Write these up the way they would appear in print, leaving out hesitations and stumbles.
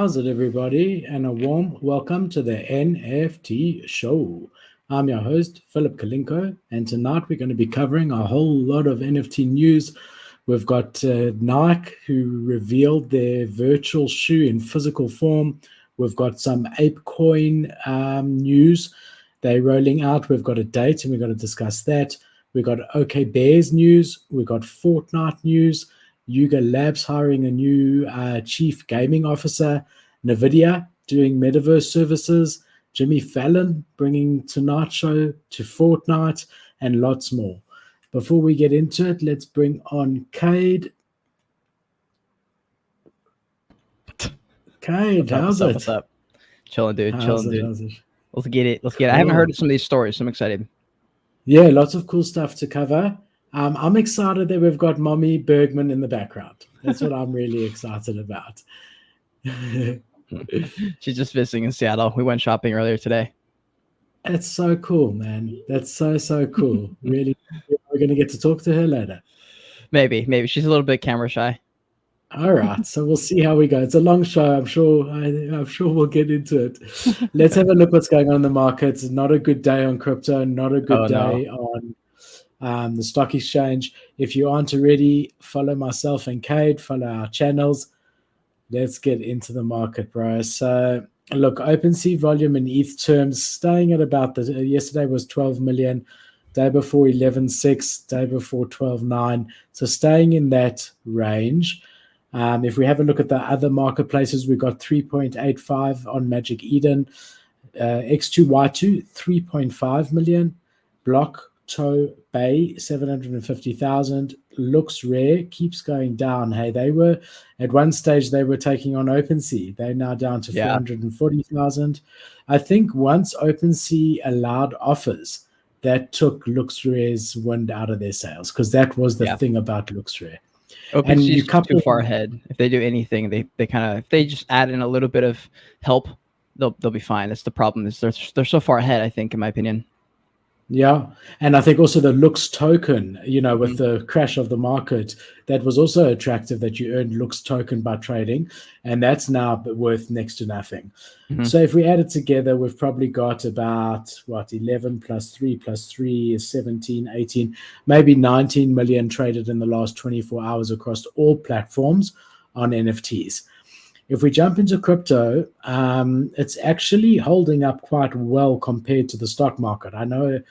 How's it, everybody? And a warm welcome to the NFT show. I'm your host, Philip Kalinko, and tonight we're going to be covering a whole lot of NFT news. We've got Nike, who revealed their virtual shoe in physical form. We've got some APECOIN news. They're rolling out. We've got a date, and we're going to discuss that. We've got OK Bears news. We've got Fortnite news. Yuga Labs hiring a new chief gaming officer, NVIDIA doing metaverse services, Jimmy Fallon bringing Tonight Show to Fortnite, and lots more. Before we get into it, let's bring on Cade. Cade, how's it? What's up? Chilling, dude. How's Chilling, it? dude. Let's get it. Cool. I haven't heard of some of these stories, so I'm excited. Yeah, lots of cool stuff to cover. I'm excited that we've got Mommy Bergman in the background. That's what I'm really excited about. She's just visiting in Seattle. We went shopping earlier today. That's so cool, man. That's so cool. Really, we're going to get to talk to her later. Maybe. She's a little bit camera shy. All right, so we'll see how we go. It's a long show. I'm sure we'll get into it. Let's have a look what's going on in the markets. Not a good day on crypto. Not a good day on the stock exchange. If you aren't already, follow myself and Cade, follow our channels. Let's get into the market, bro. So look, OpenSea volume in ETH terms staying at about yesterday was 12 million, day before 11.6, day before 12.9. So staying in that range. If we have a look at the other marketplaces, we've got 3.85 on Magic Eden, X2Y2 3.5 million, Block Bay 750,000. Looks rare, keeps going down. Hey, they were at one stage they were taking on OpenSea. They're now down to 440,000. I think once OpenSea allowed offers, that took LooksRare's wind out of their sails, because that was the thing about LooksRare. OpenSea's too far ahead. If they do anything, they kind of, if they just add in a little bit of help, they'll be fine. That's the problem. Is they're so far ahead, I think, in my opinion. Yeah, and I think also the Looks token, with the crash of the market, that was also attractive, that you earned Looks token by trading, and that's now worth next to nothing. So if we add it together, we've probably got about 11 plus 3 plus 3 is 17, 18, maybe 19 million traded in the last 24 hours across all platforms on NFTs. If we jump into crypto, it's actually holding up quite well compared to the stock market. I know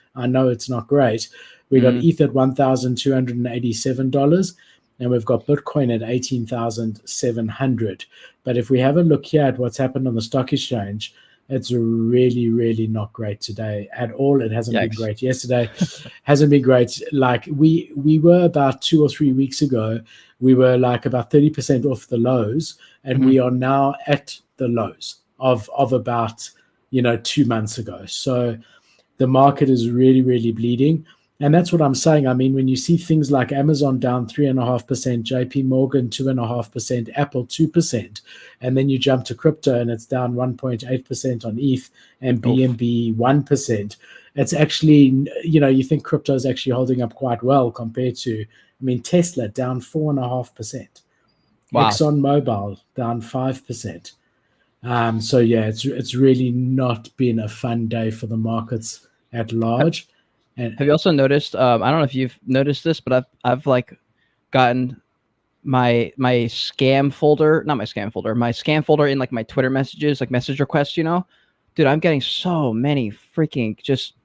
it's not great. We got ETH at $1,287, and we've got Bitcoin at 18,700. But if we have a look here at what's happened on the stock exchange, it's really, really not great today at all. It hasn't been great yesterday. Hasn't been great. Like we were about 2 or 3 weeks ago, we were like about 30% off the lows, and we are now at the lows of about 2 months ago. So the market is really, really bleeding. And that's what I'm saying. I mean, when you see things like Amazon down 3.5%, JP Morgan 2.5%, Apple 2%, and then you jump to crypto and it's down 1.8% on ETH and BNB 1%. It's actually, you think crypto is actually holding up quite well compared to, Tesla down 4.5%. Wow. ExxonMobil down 5%. So yeah, it's really not been a fun day for the markets at large. And have you also noticed? I don't know if you've noticed this, but I've like gotten my scam folder, not my scam folder, my scam folder in like my Twitter messages, like message requests. Dude, I'm getting so many freaking just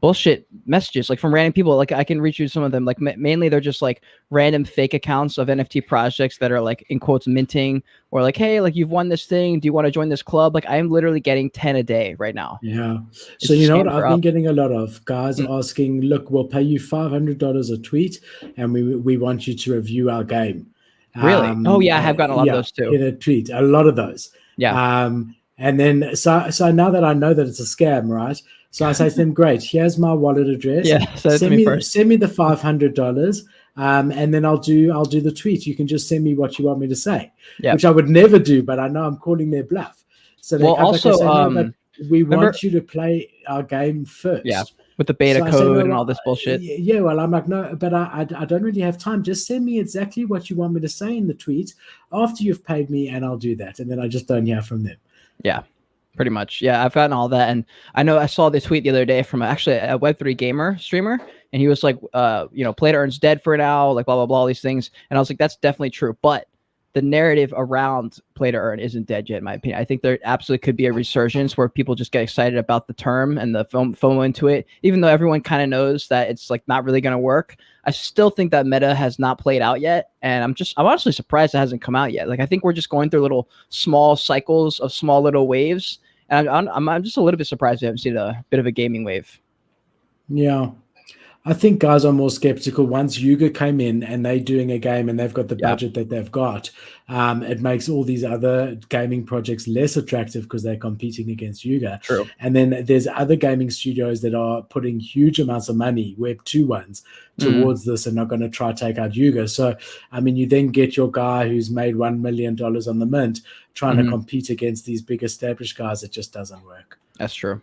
bullshit messages, like from random people. Like I can reach you some of them. Like mainly they're just like random fake accounts of NFT projects that are like in quotes minting, or like, hey, like you've won this thing. Do you want to join this club? Like I'm literally getting 10 a day right now. Yeah. So you know what I've been getting a lot of guys asking, look, we'll pay you $500 a tweet, and we want you to review our game. Really? Oh yeah, I have gotten a lot of those too. In a tweet, a lot of those. Yeah. And then so now that I know that it's a scam, right? So I say to them, great, here's my wallet address. Yeah, send me the $500, and then I'll do the tweet. You can just send me what you want me to say, which I would never do, but I know I'm calling their bluff. So they come back and say, no, but we want you to play our game first. Yeah. with the beta So I said, code no, and well, all this bullshit. yeah, well, I'm like, no, but I don't really have time. Just send me exactly what you want me to say in the tweet after you've paid me, and I'll do that. And then I just don't hear from them. Yeah, pretty much. Yeah, I've gotten all that. And I know I saw this tweet the other day from actually a Web3 gamer streamer. And he was like, Play to Earn's dead for now, like blah, blah, blah, all these things. And I was like, that's definitely true. But the narrative around Play to Earn isn't dead yet, in my opinion. I think there absolutely could be a resurgence where people just get excited about the term and the FOMO into it, even though everyone kind of knows that it's like not really going to work. I still think that meta has not played out yet, and I'm honestly surprised it hasn't come out yet. Like I think we're just going through little small cycles of small little waves, and I'm just a little bit surprised we haven't seen a bit of a gaming wave. Yeah. I think guys are more skeptical once Yuga came in and they're doing a game and they've got the budget that they've got. It makes all these other gaming projects less attractive because they're competing against Yuga. True. And then there's other gaming studios that are putting huge amounts of money, Web2 ones, towards this and are going to try to take out Yuga. So, I mean, you then get your guy who's made $1 million on the mint trying to compete against these big established guys. It just doesn't work. That's true.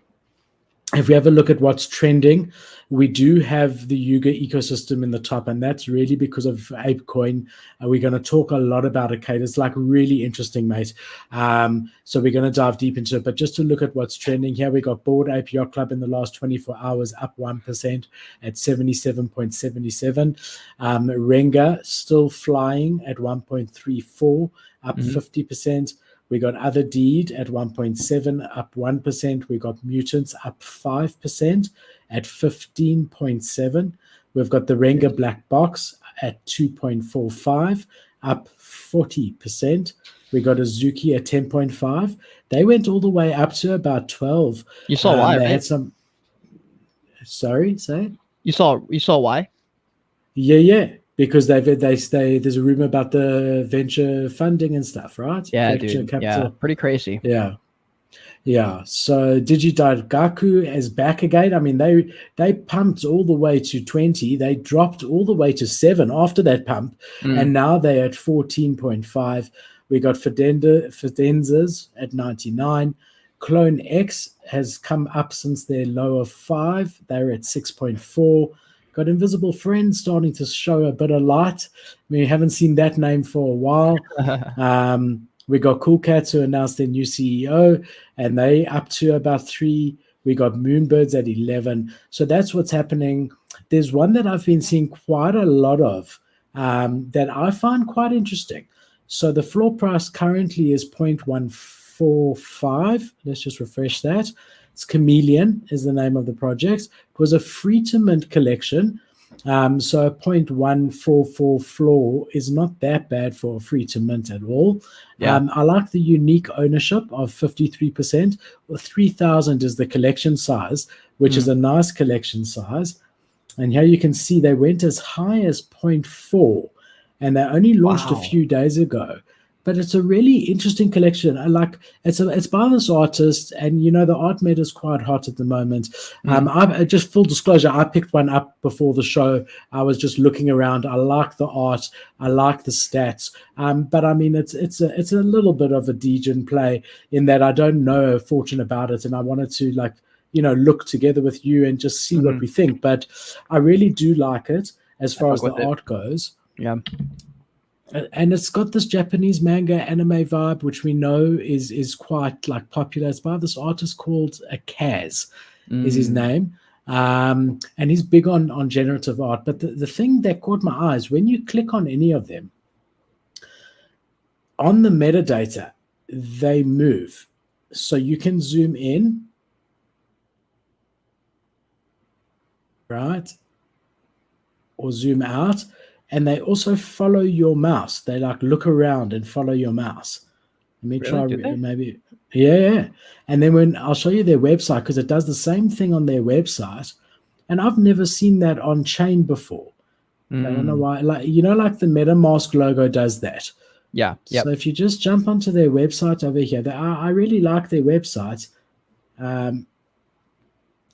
If we have a look at what's trending, we do have the Yuga ecosystem in the top, and that's really because of APECOIN. We're going to talk a lot about it, Cade. It's like really interesting, mate. So we're going to dive deep into it. But just to look at what's trending here, we got Bored Ape Yacht Club in the last 24 hours, up 1% at 77.77. Renga still flying at 1.34, up 50%. We got Other Deed at 1.7, up 1%. We got Mutants up 5% at 15.7. We've got the Renga Black Box at 2.45, up 40%. We got Azuki at 10.5. They went all the way up to about 12. You saw why, they right? had some. Sorry, say. You saw why? Yeah. Because there's a rumor about the venture funding and stuff, right? Yeah, venture dude. capital. Yeah, pretty crazy. Yeah. So Digidaigaku is back again. I mean, they pumped all the way to 20. They dropped all the way to 7 after that pump, and now they're at 14.5. We got Fidenzas at 99. Clone X has come up since their low of 5. They're at 6.4. Got Invisible Friends starting to show a bit of light. We haven't seen that name for a while. We got Cool Cats who announced their new CEO, and they up to about 3. We got Moonbirds at 11. So that's what's happening. There's one that I've been seeing quite a lot of that I find quite interesting. So the floor price currently is 0.145. Let's just refresh that. It's Chameleon is the name of the project. It was a free-to-mint collection. So a 0.144 floor is not that bad for a free-to-mint at all. I like the unique ownership of 53%. 3,000 is the collection size, which is a nice collection size. And here you can see they went as high as 0.4, and they only launched a few days ago. But it's a really interesting collection. I like it's by this artist, and the art meta is quite hot at the moment. I just full disclosure, I picked one up before the show. I was just looking around. I like the art. I like the stats. But I mean, it's a little bit of a degen play in that I don't know a fortune about it, and I wanted to look together with you and just see what we think. But I really do like it as far as the art goes. Yeah. And it's got this Japanese manga anime vibe, which we know is quite popular. It's by this artist called Kaz, is his name. And he's big on generative art. But the thing that caught my eyes, when you click on any of them, on the metadata, they move. So you can zoom in, right? Or zoom out. And they also follow your mouse. They look around and follow your mouse. Let me try maybe. Yeah. And then when I'll show you their website, because it does the same thing on their website. And I've never seen that on chain before. I don't know why. Like the MetaMask logo does that. Yeah. So if you just jump onto their website over here, I really like their website.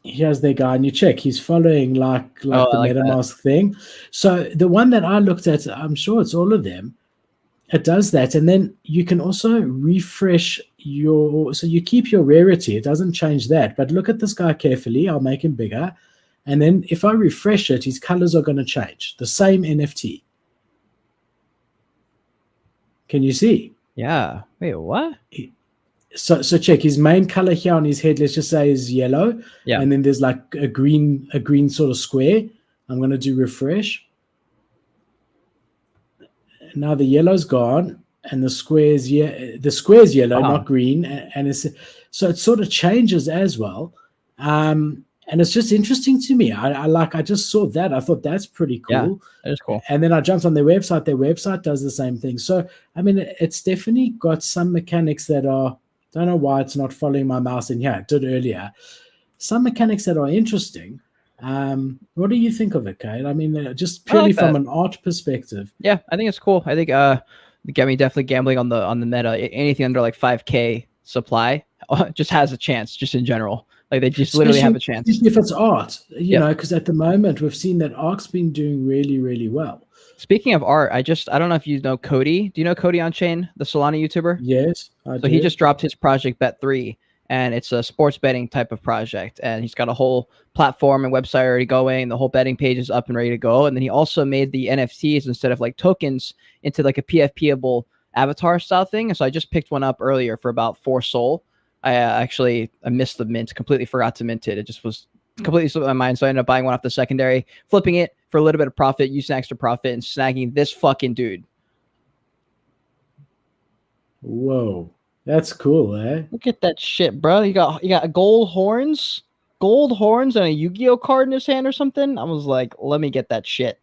Here's their guy, and you check he's following the MetaMask thing. So the one that I looked at, I'm sure it's all of them. It does that, and then you can also refresh so you keep your rarity. It doesn't change that, but look at this guy carefully. I'll make him bigger. And then if I refresh it, his colors are going to change. The same NFT. Can you see? Yeah. Wait, what? So check his main color here on his head. Let's just say is yellow. Yeah. And then there's like a green sort of square. I'm going to do refresh. Now the yellow's gone, and the square's yellow, not green, and so it sort of changes as well. And it's just interesting to me. I just saw that. I thought that's pretty cool. Yeah, that is cool. And then I jumped on their website. Their website does the same thing. So I mean, it's definitely got some mechanics that are. Don't know why it's not following my mouse in here. It did earlier. Some mechanics that are interesting. What do you think of it, Cade? I mean, just purely from an art perspective. Yeah, I think it's cool. I think definitely gambling on the meta. Anything under like 5K supply just has a chance, just in general. Like they just literally have a chance. If it's art, you know, because at the moment we've seen that art's been doing really, really well. Speaking of art, I don't know if you know Cody. Do you know Cody on chain, the Solana YouTuber? Yes, I do. He just dropped his project Bet3. And it's a sports betting type of project. And he's got a whole platform and website already going. The whole betting page is up and ready to go. And then he also made the NFTs instead of like tokens into like a PFP-able avatar style thing. And so I just picked one up earlier for about 4 SOL. I missed the mint, completely forgot to mint it. It just was completely slipped my mind. So I ended up buying one off the secondary, flipping it for a little bit of profit, using extra profit, and snagging this fucking dude. Whoa. That's cool, eh? Look at that shit, bro. You got gold horns and a Yu-Gi-Oh card in his hand or something. I was like, let me get that shit.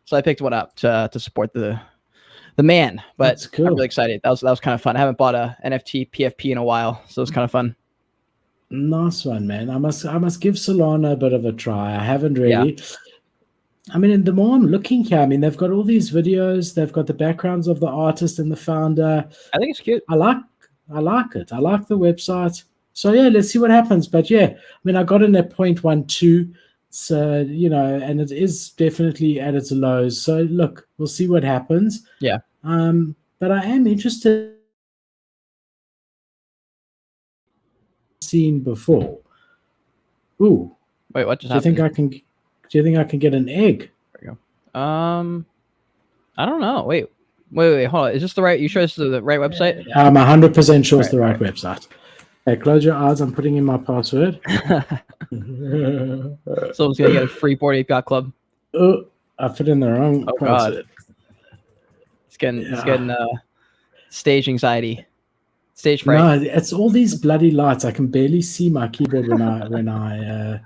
So I picked one up to support the man. But that's cool. I'm really excited. That was kind of fun. I haven't bought a NFT PFP in a while, so it was kind of fun. Nice one, man. I must give Solana a bit of a try. I haven't really. Yeah. I mean, the more I'm looking here, I mean, they've got all these videos. They've got the backgrounds of the artist and the founder. I think it's cute. I like it. I like the website. So yeah, let's see what happens. But yeah, I mean, I got in at 0.12. So, you know, and it is definitely at its lows. So look, we'll see what happens. Yeah. But I am interested. Seen before. Ooh. Wait, what just happened? Do you think I can get an egg? There you go. I don't know. Wait, hold on. Is this the right? You sure this is the right website? I'm 100% sure it's the right website. Okay, close your eyes. I'm putting in my password. Someone's gonna get a free Bored Ape Yacht Club. Oh, I put in the wrong password. It's getting stage anxiety, stage fright. No, it's all these bloody lights. I can barely see my keyboard when I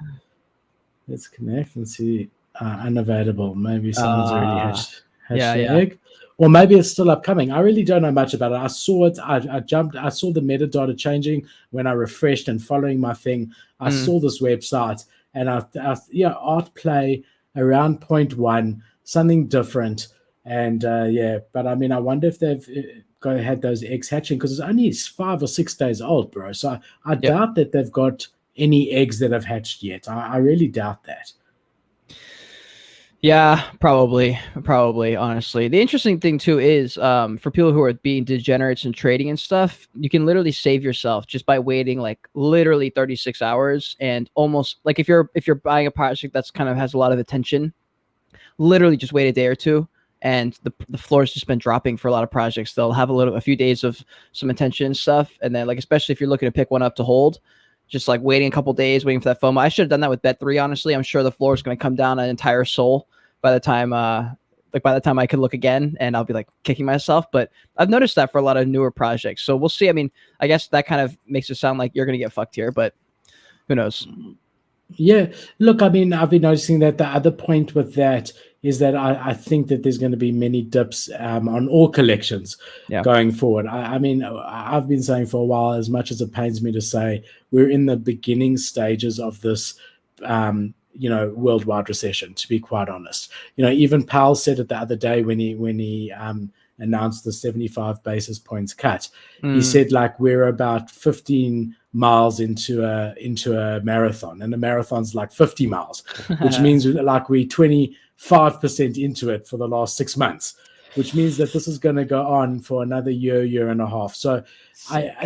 let's connect and see unavailable. Maybe someone's already hashed the egg. Or maybe it's still upcoming. I really don't know much about it. I saw it. I saw the metadata changing when I refreshed and following my thing. I saw this website and art play around 0.1, something different. And but I mean, I wonder if they've had those eggs hatching because it's only 5 or 6 days old, bro. So I doubt that they've got any eggs that have hatched yet. I really doubt that. Yeah, probably, honestly. The interesting thing, too, is for people who are being degenerates in trading and stuff, you can literally save yourself just by waiting like literally 36 hours and almost like if you're buying a project that's kind of has a lot of attention, literally just wait a day or two. And the floor's just been dropping for a lot of projects. They'll have a few days of some attention and stuff. And then like, especially if you're looking to pick one up to hold, just like waiting a couple days, waiting for that FOMO. I should have done that with Bet3, honestly. I'm sure the floor is going to come down an entire soul by the time I could look again, and I'll be like kicking myself. But I've noticed that for a lot of newer projects. So we'll see. I mean, I guess that kind of makes it sound like you're going to get fucked here, but who knows? Yeah. Look, I mean, I've been noticing that the other point with that is that I think that there's going to be many dips on all collections going forward. I mean, I've been saying for a while, as much as it pains me to say, we're in the beginning stages of this, worldwide recession, to be quite honest. Even Powell said it the other day when he announced the 75 basis points cut. He said, like, we're about 15 miles into a marathon, and a marathon's like 50 miles, which means like we're 25% into it for the last 6 months. which means that this is going to go on for another year and a half. So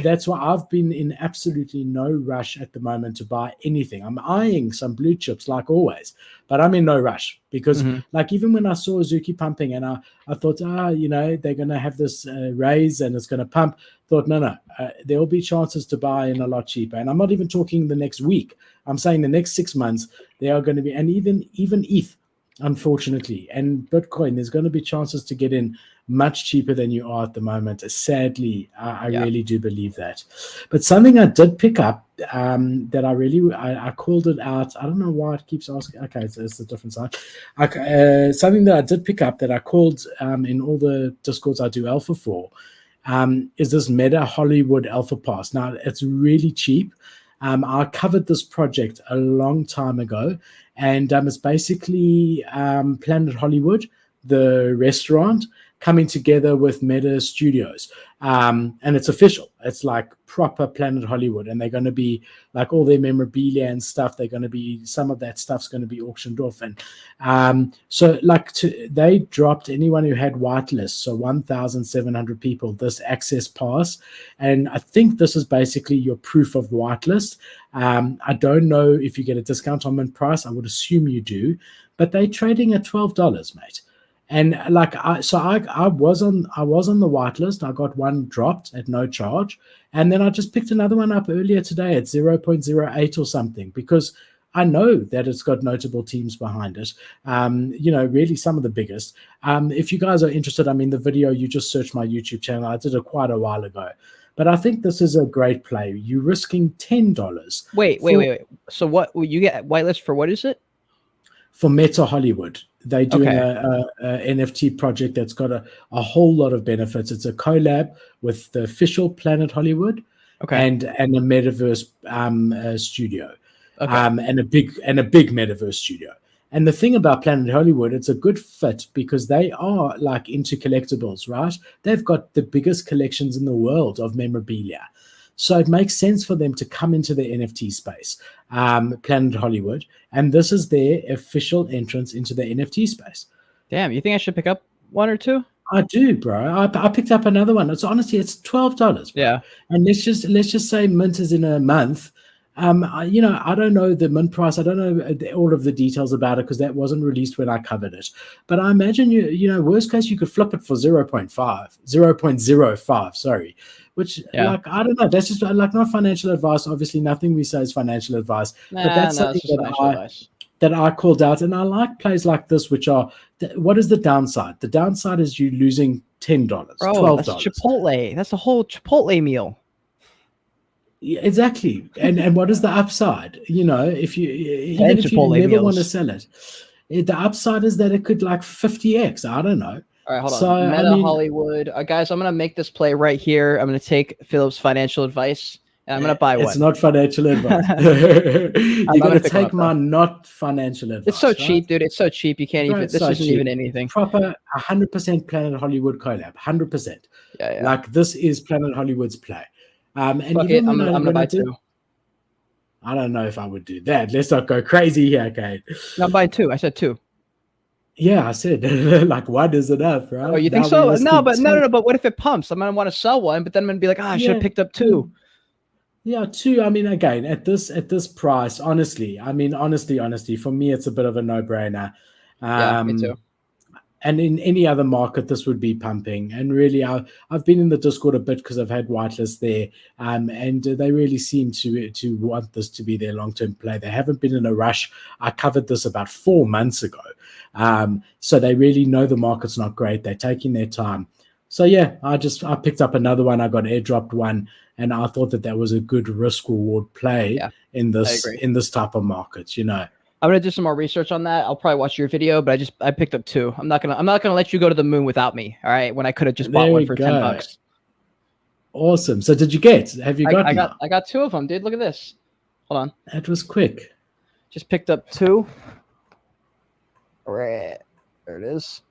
that's why I've been in absolutely no rush at the moment to buy anything. I'm eyeing some blue chips like always, but I'm in no rush because like even when I saw Azuki pumping and I thought, they're going to have this raise and it's going to pump. Thought, no, there'll be chances to buy in a lot cheaper. And I'm not even talking the next week. I'm saying the next 6 months, there are going to be, and even ETH, unfortunately, and Bitcoin, there's going to be chances to get in much cheaper than you are at the moment. Sadly, I really do believe that. But something I did pick up that I called it out. I don't know why it keeps asking. Okay, it's a different side. Something that I did pick up that I called in all the Discords I do alpha for is this Meta Hollywood Alpha Pass. Now, it's really cheap. I covered this project a long time ago, and it's basically Planet Hollywood, the restaurant, coming together with Meta Studios. And it's official. It's like proper Planet Hollywood, and they're going to be like all their memorabilia and stuff. They're going to be, some of that stuff's going to be auctioned off. And they dropped anyone who had whitelist, so 1,700 people, this access pass. And I think this is basically your proof of whitelist. I don't know if you get a discount on mint price. I would assume you do, but they're trading at $12, mate. And I was on the whitelist. I got one dropped at no charge, and then I just picked another one up earlier today at 0.08 or something because I know that it's got notable teams behind it. Really some of the biggest. If you guys are interested, the video, you just search my YouTube channel. I did it quite a while ago. But I think this is a great play. You're risking $10. Wait. So what you get whitelist for? What is it? For Meta Hollywood. They're doing a NFT project that's got a whole lot of benefits. It's a collab with the official Planet Hollywood and a metaverse studio, and a big metaverse studio. And the thing about Planet Hollywood, it's a good fit because they are like into collectibles, right? They've got the biggest collections in the world of memorabilia. So it makes sense for them to come into the NFT space, Planet Hollywood, and this is their official entrance into the NFT space. Damn, you think I should pick up one or two? I do, bro. I picked up another one. It's $12. Bro. Yeah, and let's just say mint is in a month. I don't know the mint price. I don't know all of the details about it because that wasn't released when I covered it. But I imagine worst case you could flip it for 0.05. Sorry. Which, I don't know. That's just like not financial advice. Obviously, nothing we say is financial advice. But that's something that I called out. And I like plays like this, which are, what is the downside? The downside is you losing $10, $12. That's Chipotle. That's a whole Chipotle meal. Yeah, exactly. And what is the upside? If you never want to sell it, the upside is that it could like 50x. I don't know. All right, hold on. Meta Hollywood. Guys, I'm going to make this play right here. I'm going to take Philip's financial advice, and I'm going to buy one. It's not financial advice. You're going to take my not financial advice. It's so cheap, dude. It's so cheap. You can't even. This isn't even anything. Proper 100% Planet Hollywood collab. 100%. Yeah. Like this is Planet Hollywood's play. And I'm going to buy two. I don't know if I would do that. Let's not go crazy here, Cade. No, buy two. I said two. Yeah, I said like one is enough, right? Oh, you think so? No, but what if it pumps? I'm gonna want to sell one, but then I'm gonna be like, I should have picked up two. Yeah, two. Again, at this price, honestly, for me, it's a bit of a no-brainer. Me too. And in any other market, this would be pumping. And really, I've been in the Discord a bit because I've had whitelist there, and they really seem to want this to be their long-term play. They haven't been in a rush. I covered this about 4 months ago. So they really know the market's not great. They're taking their time. So yeah, I picked up another one. I got airdropped one, and I thought that was a good risk reward play in this type of market. I'm gonna do some more research on that. I'll probably watch your video, but I picked up two. I'm not gonna let you go to the moon without me. All right, when I could have just bought one for $10. Awesome. So did you get? Have you got? I got two of them, dude. Look at this. Hold on. That was quick. Just picked up two. Right. There it is.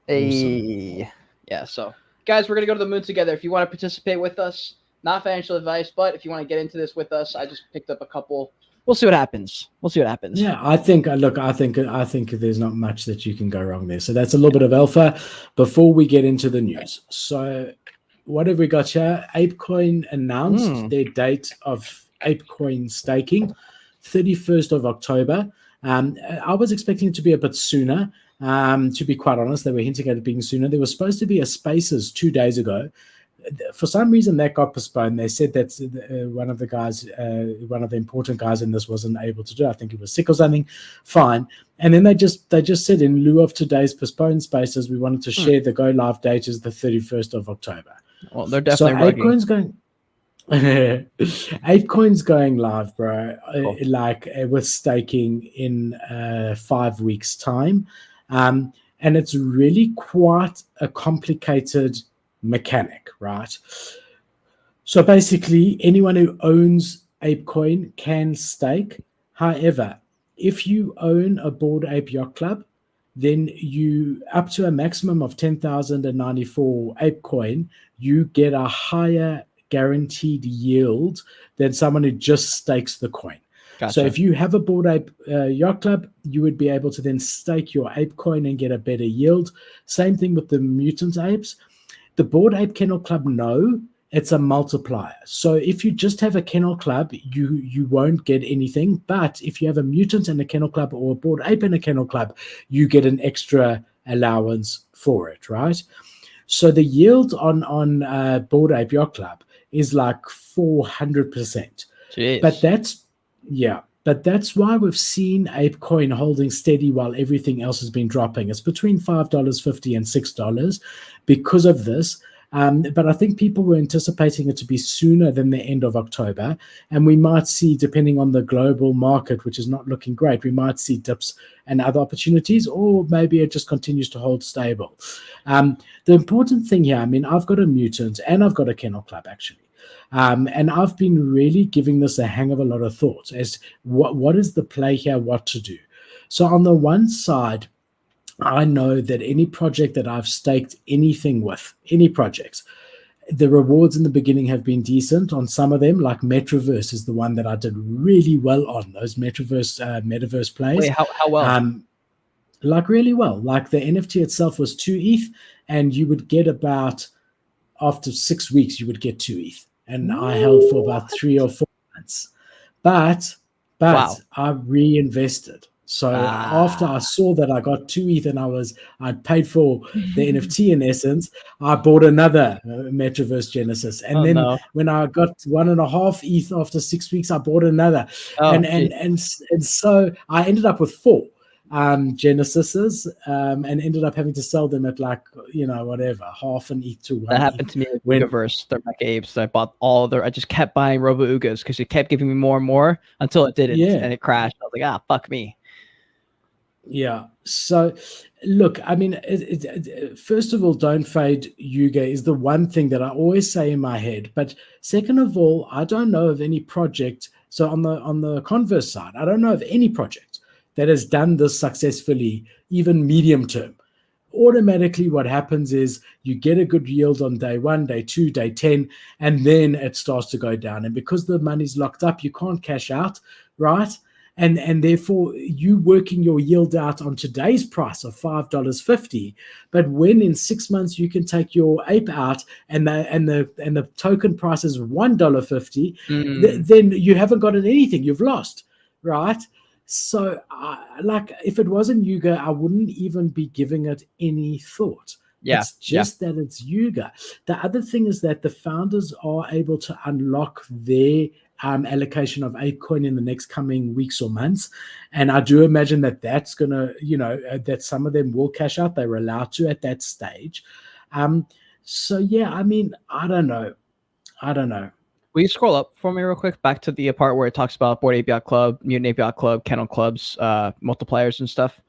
Awesome. Yeah, so guys, we're gonna go to the moon together. If you want to participate with us, Not financial advice, but if you want to get into this with us, I just picked up a couple. We'll see what happens. Yeah, I think there's not much that you can go wrong there. So that's a little bit of alpha before we get into the news. So what have we got here? APECOIN announced their date of APECOIN staking, 31st of October. I was expecting it to be a bit sooner. To be quite honest, they were hinting at it being sooner. There was supposed to be a Spaces 2 days ago. For some reason, that got postponed. They said that one of the important guys in this wasn't able to do it. I think he was sick or something. Fine. And then they just said, in lieu of today's postponed Spaces, we wanted to share the go live date as the 31st of October. Well, they're definitely APECOIN's going. APECOIN's going live, bro. With staking in 5 weeks' time, and it's really quite a complicated mechanic, right? So basically, anyone who owns APECOIN can stake. However, if you own a Bored Ape Yacht Club, then you, up to a maximum of 10,094 APECOIN, you get a higher guaranteed yield than someone who just stakes the coin. Gotcha. So if you have a Bored Ape Yacht Club, you would be able to then stake your APECOIN and get a better yield. Same thing with the mutant apes. The Bored Ape Kennel Club, no, it's a multiplier. So if you just have a kennel club, you won't get anything. But if you have a mutant and a kennel club, or a Bored Ape and a kennel club, you get an extra allowance for it, right? So the yield on Bored Ape Yacht Club is like 400%. Jeez. But that's why we've seen APECOIN holding steady while everything else has been dropping. It's between $5.50 and $6 because of this. But I think people were anticipating it to be sooner than the end of October. And we might see, depending on the global market, which is not looking great, we might see dips and other opportunities, or maybe it just continues to hold stable. The important thing here, I mean, I've got a mutant and I've got a kennel club, actually. And I've been really giving this a hang of a lot of thought as what is the play here, what to do. So on the one side, I know that any project that I've staked anything with, any projects, the rewards in the beginning have been decent on some of them, like Metaverse is the one that I did really well on, those metaverse plays. Wait, how well? Like really well. Like the NFT itself was 2 ETH, and you would get about, after 6 weeks, you would get 2 ETH. And I held for about 3 or 4 months. But wow. I reinvested. So after I saw that I got 2 ETH and I'd paid for the NFT in essence, I bought another Metaverse Genesis. And then when I got 1.5 ETH after 6 weeks, I bought another. And so I ended up with 4 Genesises and ended up having to sell them at like, whatever, half an ETH to 1 That happened to me with Yugaverse. They're like apes. I bought I just kept buying Robo Ugas because it kept giving me more and more until it didn't, and it crashed. I was like, fuck me. Yeah. So, look, I mean, first of all, don't fade Yuga is the one thing that I always say in my head. But second of all, I don't know of any project. So on the converse side, I don't know of any project that has done this successfully, even medium term. Automatically, what happens is you get a good yield on day 1, day 2, day 10, and then it starts to go down. And because the money's locked up, you can't cash out, right? And therefore, you working your yield out on today's price of $5.50, but when in 6 months you can take your ape out and the token price is $1.50, then you haven't gotten anything. You've lost, right? So, if it wasn't Yuga, I wouldn't even be giving it any thought. Yeah, it's just that it's Yuga. The other thing is that the founders are able to unlock their allocation of APECOIN in the next coming weeks or months. And I do imagine that that's going to, that some of them will cash out. They were allowed to at that stage. So, yeah, I mean, I don't know. Will you scroll up for me real quick back to the part where it talks about Bored Ape Yacht Club, Mutant Ape Yacht Club, Kennel Clubs, multipliers and stuff?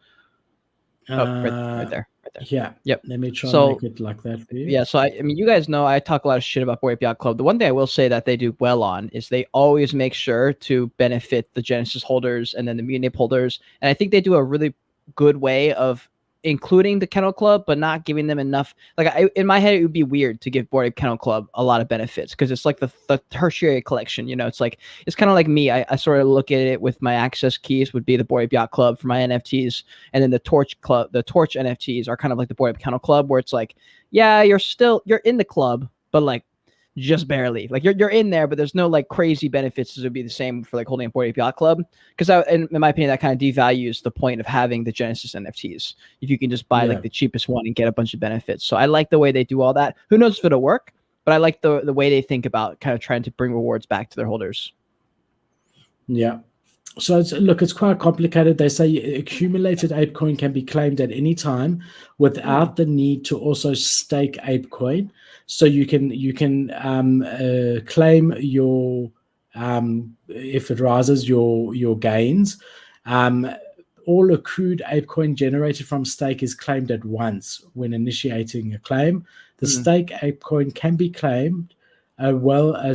Right there. Yeah. Yep. Let me try and make it like that for you. Yeah. So I mean, you guys know I talk a lot of shit about Bored Ape Yacht Club. The one thing I will say that they do well on is they always make sure to benefit the Genesis holders and then the Mutant Ape holders. And I think they do a really good way of including the Kennel Club, but not giving them enough. Like in my head, it would be weird to give Bored Ape Kennel Club a lot of benefits because it's like the tertiary collection. You know, it's kind of like me. I sort of look at it with my access keys would be the Bored Ape Yacht Club for my NFTs, and then the Torch NFTs are kind of like the Bored Ape Kennel Club, where it's like, yeah, you're in the club, but like just barely. Like you're in there, but there's no like crazy benefits that would be the same for like holding a Bored Ape Yacht Club. Because in my opinion, that kind of devalues the point of having the Genesis NFTs. If you can just buy like the cheapest one and get a bunch of benefits. So I like the way they do all that. Who knows if it'll work? But I like the way they think about kind of trying to bring rewards back to their holders. Yeah. So it's quite complicated. They say accumulated ApeCoin can be claimed at any time without the need to also stake ApeCoin. So you can claim your if it rises your gains. All accrued ApeCoin generated from stake is claimed at once when initiating a claim. The stake ApeCoin can be claimed along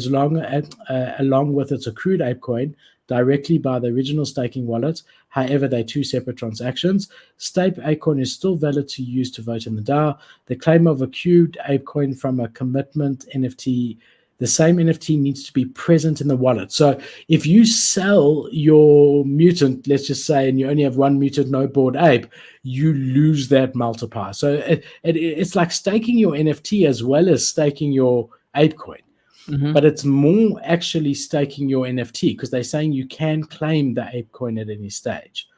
with its accrued ApeCoin directly by the original staking wallet. However, they're two separate transactions. Stake ApeCoin is still valid to use to vote in the DAO. The claim of accrued ApeCoin from a commitment NFT, the same NFT needs to be present in the wallet. So if you sell your mutant, let's just say, and you only have one mutant, no Bored Ape, you lose that multiplier. So it's like staking your NFT as well as staking your ApeCoin. But it's more actually staking your NFT because they're saying you can claim the ApeCoin at any stage.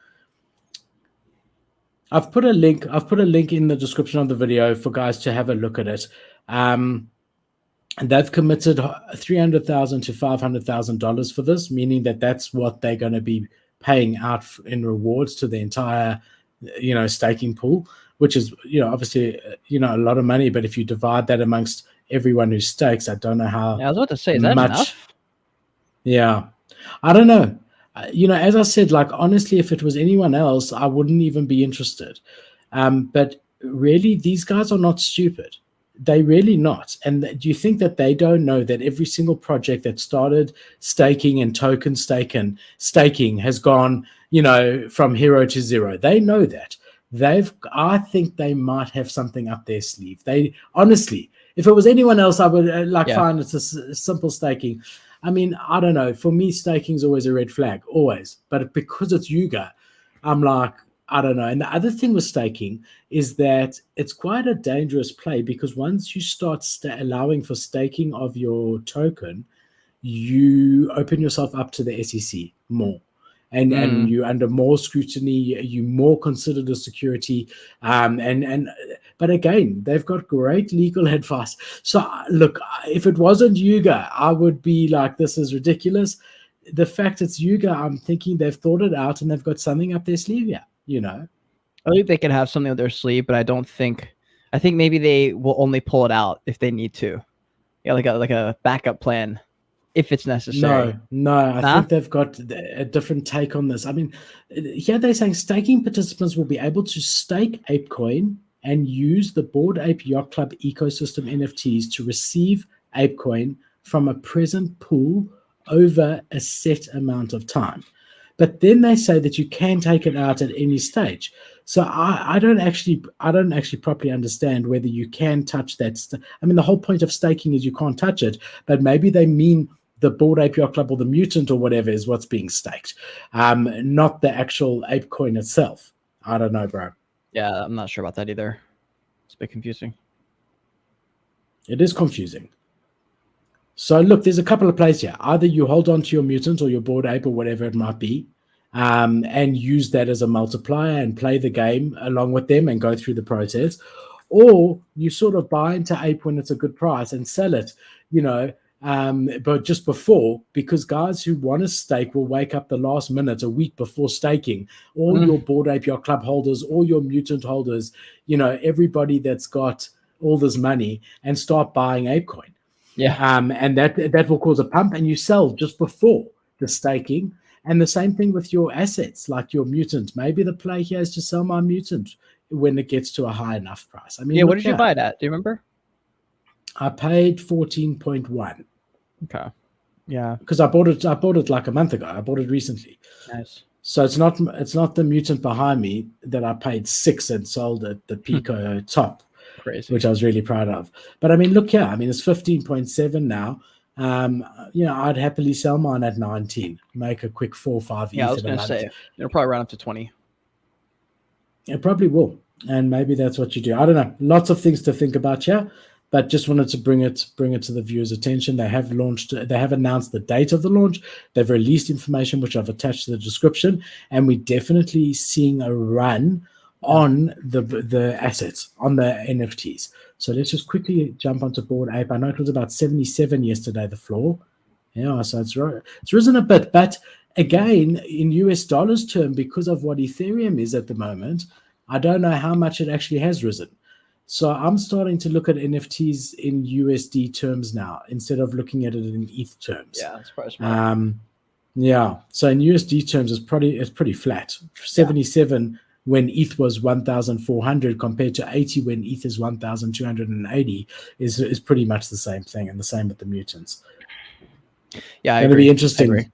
I've put a link in the description of the video for guys to have a look at it. And they've committed $300,000 to $500,000 for this, meaning that that's what they're going to be paying out in rewards to the entire, staking pool, which is, obviously, a lot of money. But if you divide that amongst everyone who stakes, I don't know how. Yeah, I was about to say, is that enough? Yeah, I don't know. As I said, like honestly, if it was anyone else, I wouldn't even be interested. But really, these guys are not stupid. They really not. And do you think that they don't know that every single project that started staking and token staking has gone, from hero to zero? They know that. I think they might have something up their sleeve. They honestly, if it was anyone else, I would find it's a simple staking. I mean, I don't know. For me, staking is always a red flag, always. But because it's Yuga, I'm like, I don't know. And the other thing with staking is that it's quite a dangerous play because once you start allowing for staking of your token, you open yourself up to the SEC more. And you're under more scrutiny, you more considered a security. But again, they've got great legal advice. So look, if it wasn't Yuga, I would be like, this is ridiculous. The fact it's Yuga, I'm thinking they've thought it out and they've got something up their sleeve here, I think they can have something up their sleeve, but I think maybe they will only pull it out if they need to. Yeah, like a backup plan. If it's necessary. No, I think they've got a different take on this. I mean, here they're saying staking participants will be able to stake ApeCoin and use the Bored Ape Yacht Club ecosystem NFTs to receive ApeCoin from a present pool over a set amount of time. But then they say that you can take it out at any stage. So I don't actually properly understand whether you can touch that. I mean, the whole point of staking is you can't touch it, but maybe they mean the Bored Ape Yacht Club or the mutant or whatever is what's being staked, not the actual ApeCoin itself. I don't know, bro. Yeah, I'm not sure about that either. It's a bit confusing. It is confusing. So look, there's a couple of plays here. Either you hold on to your mutant or your Bored Ape or whatever it might be, and use that as a multiplier and play the game along with them and go through the process, or you sort of buy into Ape when it's a good price and sell it, but just before, because guys who want to stake will wake up the last minute, a week before staking, all your Bored Ape Yacht Club holders, all your mutant holders, everybody that's got all this money and start buying ApeCoin. Yeah. And that will cause a pump and you sell just before the staking. And the same thing with your assets, like your mutant. Maybe the play here is to sell my mutant when it gets to a high enough price. I mean, yeah, what did you buy it at? Do you remember? I paid 14.1. Okay. Yeah. Because I bought it like a month ago. I bought it recently. Nice. So it's not the mutant behind me that I paid 6 and sold at the Pico top, Crazy. which I was really proud of. But I mean, look here. I mean, it's 15.7 now. I'd happily sell mine at 19, make a quick 4 or 5 Yeah, I was going to say it'll probably run up to 20. It probably will, and maybe that's what you do. I don't know. Lots of things to think about here, but just wanted to bring it to the viewers' attention. They have announced the date of the launch. They've released information which I've attached to the description, and we're definitely seeing a run on the assets, on the NFTs. So let's just quickly jump onto Bored Ape. I know it was about 77 yesterday, the floor. Yeah, so it's risen a bit, but again, in US dollars term, because of what Ethereum is at the moment, I don't know how much it actually has risen. So I'm starting to look at NFTs in USD terms now, instead of looking at it in ETH terms. Yeah, that's probably smart. Yeah, so in USD terms, it's pretty flat. 77 when ETH was 1,400 compared to 80 when ETH is 1,280 is pretty much the same thing, and the same with the mutants. Yeah, going to be interesting.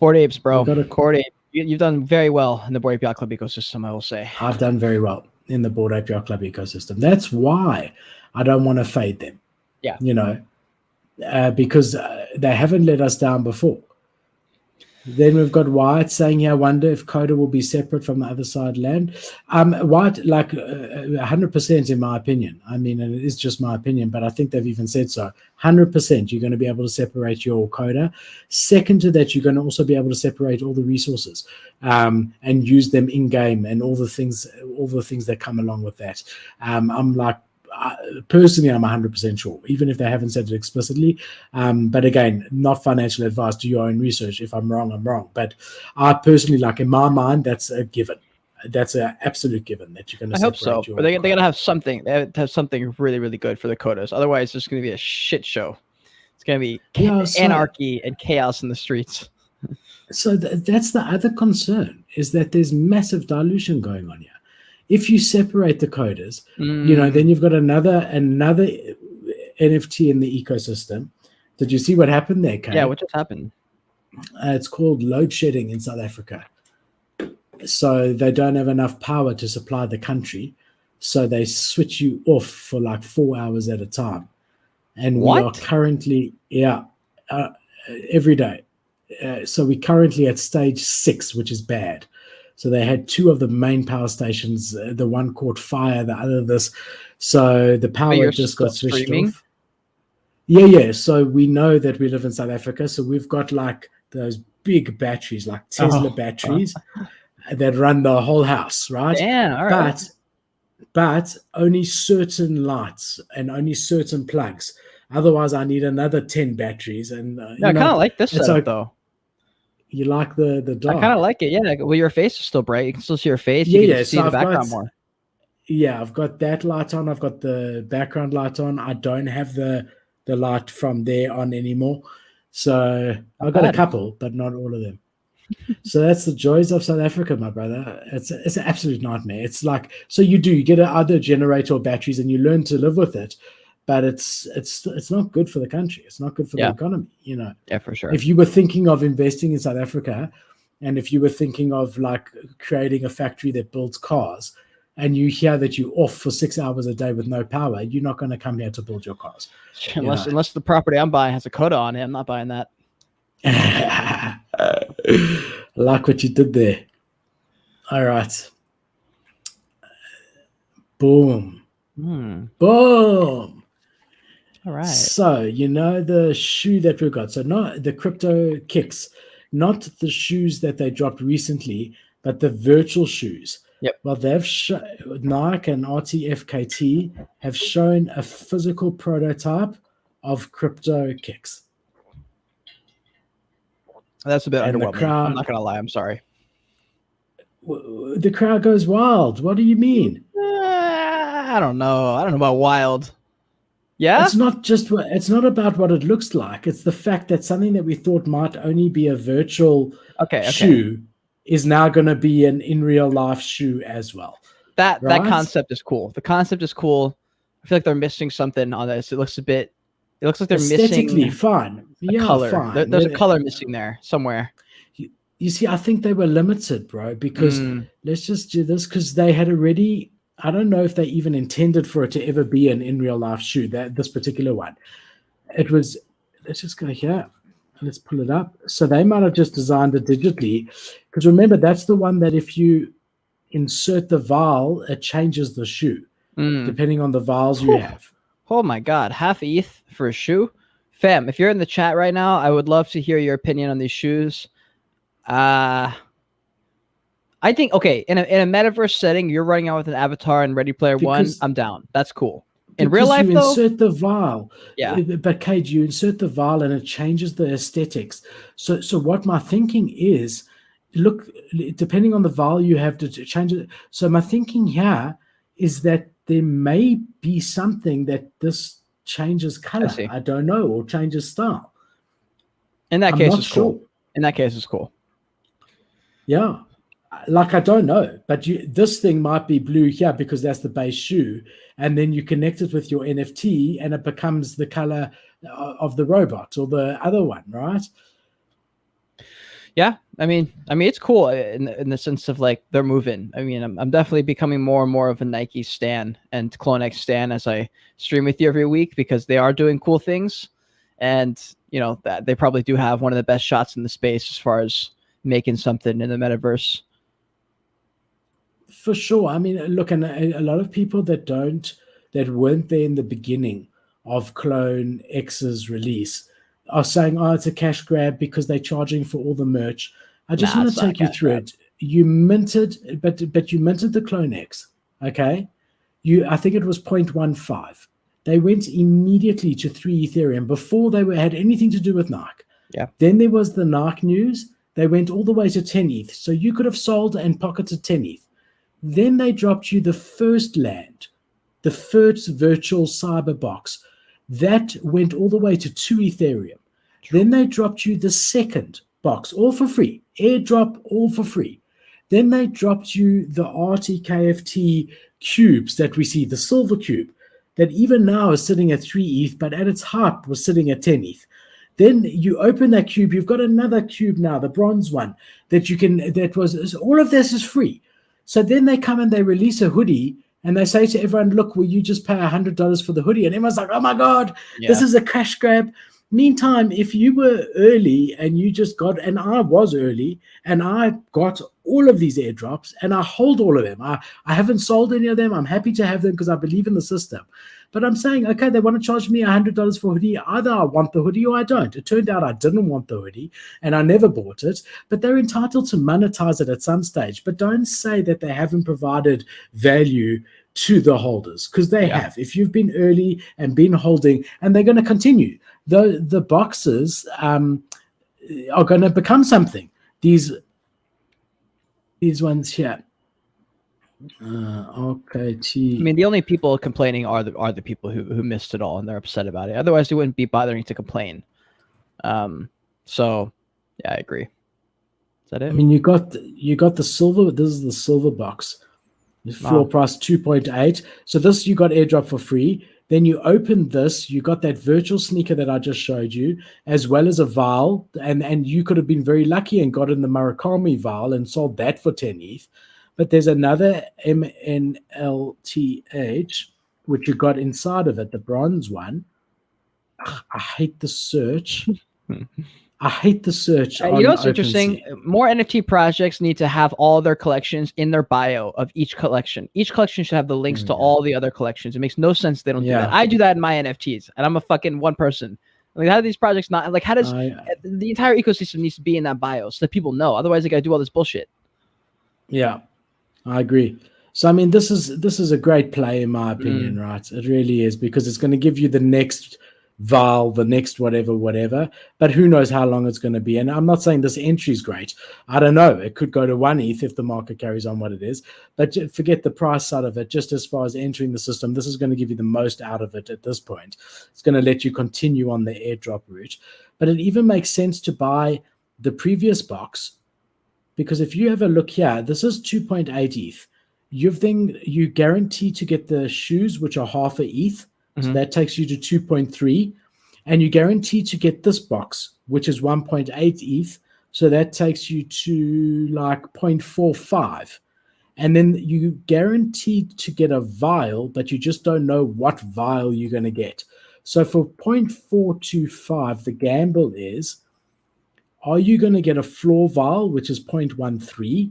Bored Apes, bro. Bored Ape. You've done very well in the Bored Ape Yacht Club ecosystem, I will say. I've done very well in the Bored Ape Yacht Club ecosystem. That's why I don't want to fade them. Yeah. Because they haven't let us down before. Then we've got Wyatt saying here, I wonder if Coda will be separate from the other side land. Wyatt, 100% in my opinion. I mean, and it is just my opinion, but I think they've even said so. 100% you're going to be able to separate your Coda. Second to that, you're going to also be able to separate all the resources and use them in game, and all the things that come along with that. Personally, I'm 100% sure, even if they haven't said it explicitly. But again, not financial advice. Do your own research. If I'm wrong, I'm wrong. But I personally, in my mind, that's a given. That's an absolute given that you're going to. I hope so. But they're going to have something. They have to have something really, really good for the Codas. Otherwise, it's just going to be a shit show. It's going to be anarchy and chaos in the streets. So that's the other concern, is that there's massive dilution going on here. If you separate the Codas, then you've got another NFT in the ecosystem. Did you see what happened there, Cade? Yeah, what just happened? It's called load shedding in South Africa. So they don't have enough power to supply the country, so they switch you off for 4 hours at a time. And we are currently, every day. So we're currently at stage 6, which is bad. So they had 2 of the main power stations. The one caught fire, the other this. So the power just got switched off. Yeah. So we know that we live in South Africa. So we've got those big batteries, like Tesla batteries, that run the whole house, right? Yeah, all right. But only certain lights and only certain plugs. Otherwise, I need another 10 batteries. And I kind of like this setup, though. You like the dark? I kind of like it, yeah. Well, your face is still bright. You can still see your face. You can see the background more. Yeah, I've got that light on. I've got the background light on. I don't have the light from there on anymore. So I've got a couple, but not all of them. So that's the joys of South Africa, my brother. It's an absolute nightmare. It's so you get either generator or batteries, and you learn to live with it. But it's not good for the country. It's not good for the economy, Yeah, for sure. If you were thinking of investing in South Africa, and if you were thinking of creating a factory that builds cars, and you hear that you're off for 6 hours a day with no power, you're not going to come here to build your cars. Unless the property I'm buying has a Coda on it, I'm not buying that. I like what you did there. All right. Boom. Boom. All right. So, the shoe that we've got. So, not the crypto kicks, not the shoes that they dropped recently, but the virtual shoes. Yep. Well, Nike and RTFKT have shown a physical prototype of crypto kicks. That's a bit underwhelming. I'm not going to lie. I'm sorry. The crowd goes wild. What do you mean? I don't know. I don't know about wild. Yeah, it's not about what it looks like. It's the fact that something that we thought might only be a virtual shoe is now going to be an in real life shoe as well. That concept is cool. The concept is cool. I feel like they're missing something on this. It looks like they're aesthetically missing. Fine. color. Fine. There's a color missing there somewhere. You see, I think they were limited, bro, because let's just do this because they had already. I don't know if they even intended for it to ever be an in real life shoe. This particular one, it was. Let's just go here. Let's pull it up. So they might have just designed it digitally, because remember that's the one that if you insert the vial, it changes the shoe depending on the vials you have. Oh my God, half ETH for a shoe, fam. If you're in the chat right now, I would love to hear your opinion on these shoes. I think in a metaverse setting, you're running out with an avatar in Ready Player One. I'm down. That's cool. In real life, you though, insert the vial. Yeah. But Cade, you insert the vial and it changes the aesthetics. So what my thinking is, look, depending on the vial you have to change it. So my thinking here is that there may be something that this changes color. I don't know, or changes style. In that case, it's cool. In that case, it's cool. Yeah. Like, I don't know, but this thing might be blue here because that's the base shoe, and then you connect it with your NFT and it becomes the color of the robot or the other one, right? Yeah, I mean, it's cool in the sense of like they're moving. I mean, I'm definitely becoming more and more of a Nike stan and CloneX stan as I stream with you every week, because they are doing cool things, and that they probably do have one of the best shots in the space as far as making something in the metaverse. For sure. I mean, look, and a lot of people that weren't there in the beginning of Clone X's release are saying, "Oh, it's a cash grab because they're charging for all the merch." I just want to take you through it. You minted, but you minted the Clone X, okay? I think it was 0.15. They went immediately to 3 Ethereum before they had anything to do with Nike. Yeah. Then there was the Nike news. They went all the way to 10 ETH. So you could have sold and pocketed 10 ETH. Then they dropped you the first land, the first virtual cyber box. That went all the way to 2 Ethereum. True. Then they dropped you the second box, all for free. Airdrop, all for free. Then they dropped you the RTKFT cubes that we see, the silver cube, that even now is sitting at 3 ETH, but at its height was sitting at 10 ETH. Then you open that cube, you've got another cube now, the bronze one, all of this is free. So then they come and they release a hoodie and they say to everyone, look, will you just pay $100 for the hoodie? And everyone's like, oh my God, This is a cash grab. Meantime, if you were early and you just got, and I was early and I got all of these airdrops and I hold all of them. I haven't sold any of them. I'm happy to have them because I believe in the system. But I'm saying, okay, they want to charge me $100 for a hoodie. Either I want the hoodie or I don't. It turned out I didn't want the hoodie and I never bought it, but they're entitled to monetize it at some stage. But don't say that they haven't provided value to the holders, because they have. If you've been early and been holding, and they're going to continue, the boxes are going to become something. These ones here. Okay. I mean, the only people complaining are the people who missed it all and they're upset about it. Otherwise, they wouldn't be bothering to complain. So, yeah, I agree. Is that it? I mean, you got the silver. This is the silver box. The floor price 2.8. So this you got airdrop for free. Then you open this, you got that virtual sneaker that I just showed you, as well as a vial, and you could have been very lucky and got in the Murakami vial and sold that for 10 ETH. But there's another MNLTH, which you got inside of it, the bronze one. I hate the search. I hate the search. You know what's interesting? More NFT projects need to have all their collections in their bio of each collection. Each collection should have the links to all the other collections. It makes no sense they don't do that. I do that in my NFTs, and I'm a fucking one person. Like, how do these projects not, like, how does the entire ecosystem needs to be in that bio so that people know? Otherwise, they got to do all this bullshit. Yeah, I agree. So, I mean, this is a great play in my opinion, right? It really is, because it's going to give you the next vial, the next whatever, but who knows how long it's going to be. And I'm not saying this entry is great. I don't know. It could go to 1 ETH if the market carries on what it is, but forget the price side of it. Just as far as entering the system, this is going to give you the most out of it at this point. It's going to let you continue on the airdrop route, but it even makes sense to buy the previous box, because if you have a look here, this is 2.8 ETH. You guarantee to get the shoes, which are half a ETH. So that takes you to 2.3. and you're guaranteed to get this box, which is 1.8 ETH. So that takes you to like 0.45. And then you guaranteed to get a vial, but you just don't know what vial you're going to get. So for 0.425, the gamble is, are you going to get a floor vial, which is 0.13,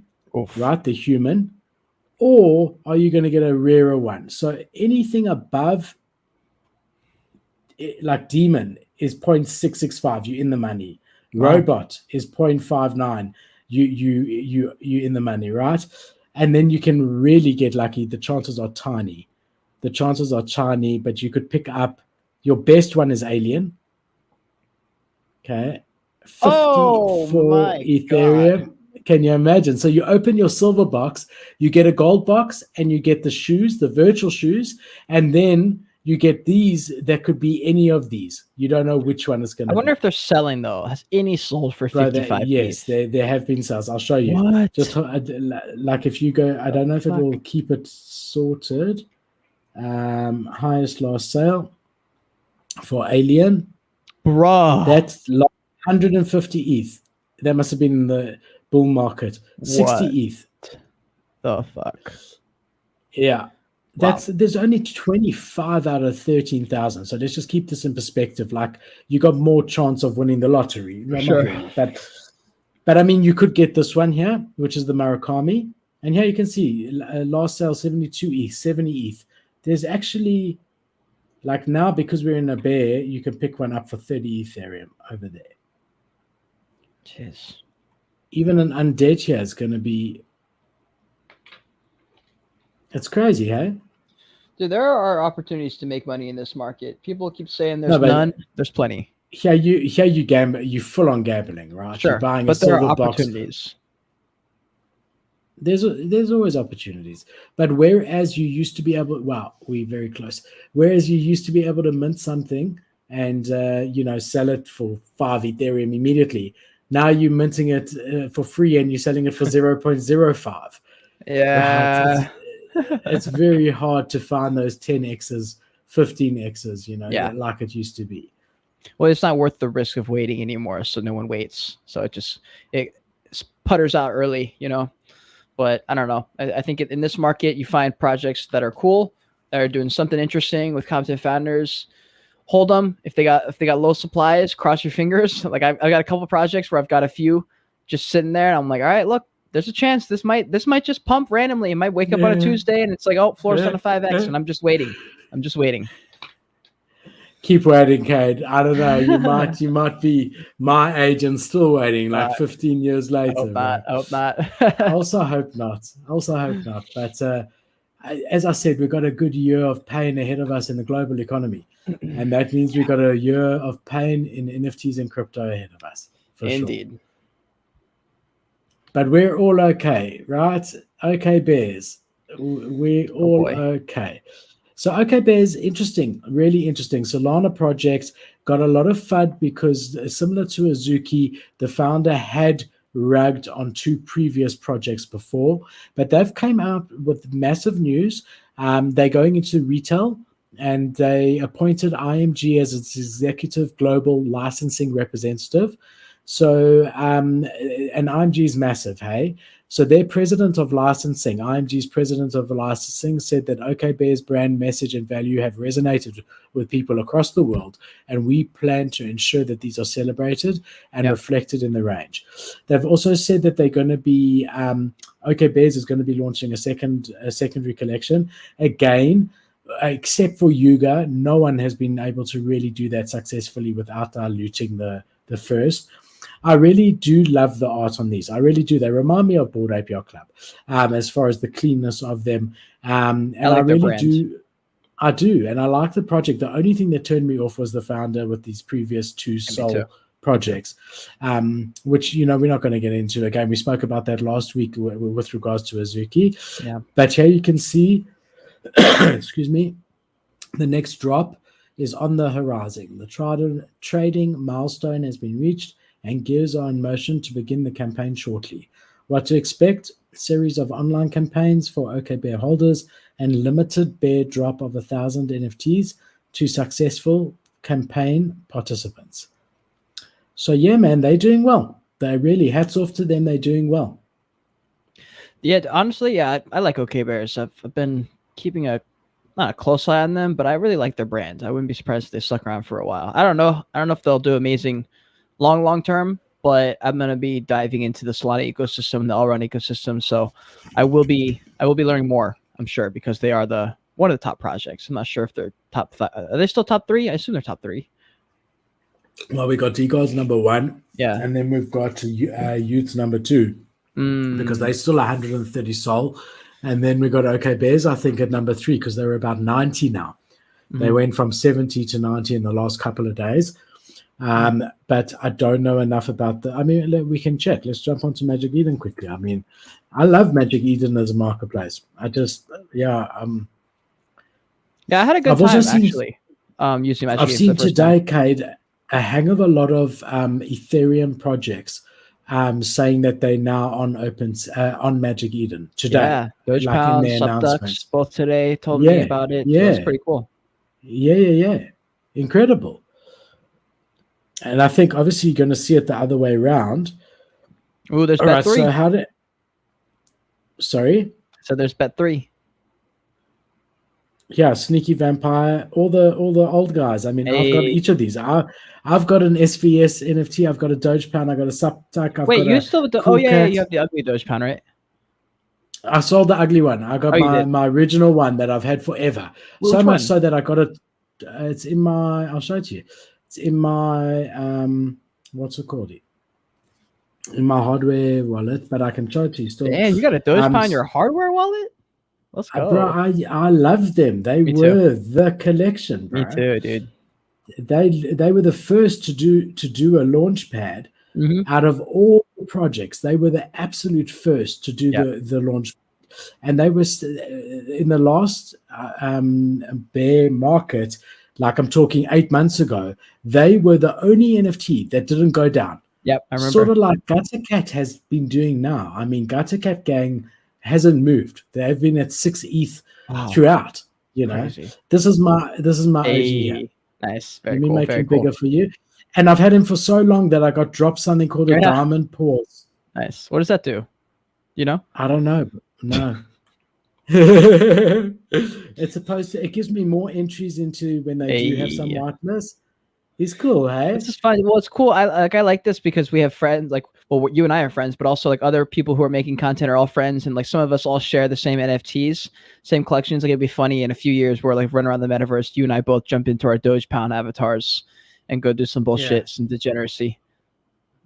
right, the human, or are you going to get a rarer one? So anything above, like demon, is 0.665, you're in the money. Robot is 0.59, you're in the money, right? And then you can really get lucky. The chances are tiny. But you could pick up, your best one is Alien. Okay. 50 for Ethereum. God. Can you imagine? So you open your silver box, you get a gold box, and you get the shoes, the virtual shoes, and then you get these that could be any of these. You don't know which one is going to be. I wonder if they're selling, though. Has any sold for 55? Yes, there have been sales. I'll show you. What? Just like if you go, I don't know if it will keep it sorted. Highest last sale for Alien. Bruh. That's 150 ETH. That must have been in the bull market. 60 ETH. The fuck? Yeah. There's only 25 out of 13,000. So let's just keep this in perspective. Like, you got more chance of winning the lottery. Sure. Not really, but I mean, you could get this one here, which is the Murakami. And here you can see last sale 72 ETH, 70 ETH. There's actually, like, now, because we're in a bear, you can pick one up for 30 Ethereum over there. Jeez. Even an undead here is going to be. It's crazy, hey? Dude, there are opportunities to make money in this market. People keep saying there's none. There's plenty. Here you gamble. You full on gambling, right? Sure, you're buying but a silver there are box. opportunities. There's always opportunities, but whereas you used to be able, wow, we're very close. Whereas you used to be able to mint something and sell it for 5 Ethereum immediately. Now you're minting it for free and you're selling it for 0.05. Yeah. Right? It's very hard to find those 10x's, 15x's, like it used to be. Well, it's not worth the risk of waiting anymore, so no one waits. So it putters out early, But I don't know. I think in this market, you find projects that are cool, that are doing something interesting with competent founders. Hold them. If they got low supplies, cross your fingers. Like I've got a couple of projects where I've got a few just sitting there, and I'm like, all right, look, there's a chance this might just pump randomly. It might wake up on a Tuesday and it's like, oh, floor's on a 5x, and I'm just waiting. Keep waiting, Cade. I don't know. You might be my age and still waiting, like 15 years later. I hope not. I also hope not. But as I said, we've got a good year of pain ahead of us in the global economy. And that means we've got a year of pain in NFTs and crypto ahead of us. Indeed. Sure. But we're all okay, right? Okay, bears. We're all okay. So, okay, bears, interesting, really interesting. Solana projects got a lot of FUD because, similar to Azuki, the founder had rugged on 2 previous projects before, but they've came out with massive news. They're going into retail, and they appointed IMG as its executive global licensing representative. So, and IMG is massive, hey? So their president of licensing, IMG's president of licensing, said that OKBear's brand message and value have resonated with people across the world, and we plan to ensure that these are celebrated and reflected in the range. They've also said that they're going to be, OKBears is going to be launching a secondary collection. Again, except for Yuga, no one has been able to really do that successfully without diluting the first. I really do love the art on these. I really do. They remind me of Bored Ape Yacht Club as far as the cleanness of them. And I really do. I do. And I like the project. The only thing that turned me off was the founder with these previous 2 Sol projects, which, we're not going to get into. Again, we spoke about that last week with regards to Azuki. Yeah. But here you can see, excuse me, the next drop is on the horizon. The trading milestone has been reached, and gears are in motion to begin the campaign shortly. What to expect? A series of online campaigns for OKBear holders and limited bear drop of 1,000 NFTs to successful campaign participants. So yeah, man, they're doing well. They really, hats off to them. They're doing well. Yeah, honestly, yeah, I like OK Bears. I've been keeping not a close eye on them, but I really like their brand. I wouldn't be surprised if they stuck around for a while. I don't know if they'll do amazing long term, but I'm gonna be diving into the Solana ecosystem, the all-around ecosystem. So I will be learning more, I'm sure, because they are one of the top projects. I'm not sure if they're top 5. Are they still top 3? I assume they're top 3. Well, we got DGOD's number 1. Yeah. And then we've got Youth's number 2. Because they still 130 Sol. And then we got OK Bears, I think, at number 3, because they're about 90 now. They went from 70 to 90 in the last couple of days. But I don't know enough about we can check. Let's jump onto Magic Eden quickly. I mean, I love Magic Eden as a marketplace. I just, I had a good time, actually, using Magic Eden. I've seen today, Cade, a hang of a lot of Ethereum projects saying that they're now on Magic Eden today. Yeah, Dogepound, Subducks, both today told me about it. Yeah, so it's pretty cool. Yeah. Incredible. And I think obviously you're going to see it the other way around. Oh, there's Bet 3. So Sorry? So there's Bet 3. Yeah, Sneaky Vampire, all the old guys. I mean, I've got each of these. I've got an SVS NFT. I've got a Dogepound. I've got a Subduck. Wait, you still with the? Cool yeah, you have the ugly Dogepound, right? I sold the ugly one. I got my original one that I've had forever. So much so that I got it. It's in my. I'll show it to you. It's in my what's it called? In my hardware wallet, but I can show it to you still. Man, you got a Dogepound in your hardware wallet? Let's go. Bro, I love them. They were the collection, bro. Me too, dude. They were the first to do a launch pad out of all the projects. They were the absolute first to do the launch, and they were in the last bear market. Like I'm talking 8 months ago, they were the only NFT that didn't go down. Yep, I remember. Sort of like Guttercat has been doing now. I mean, Guttercat gang hasn't moved. They've been at 6 ETH throughout. You know, crazy. This is my OG here. Nice, very Let me cool. make him bigger for you. And I've had him for so long that I got dropped something called a diamond pause. Nice. What does that do? You know? I don't know. No. It's supposed to. It gives me more entries into when they do have some whiteness. It's cool, hey? It's just fun. Well, it's cool. I like this because we have friends. Like, well, you and I are friends, but also like other people who are making content are all friends, and like some of us all share the same NFTs, same collections. Like it'd be funny in a few years where like run around the metaverse, you and I both jump into our Dogepound avatars and go do some bullshit, some degeneracy.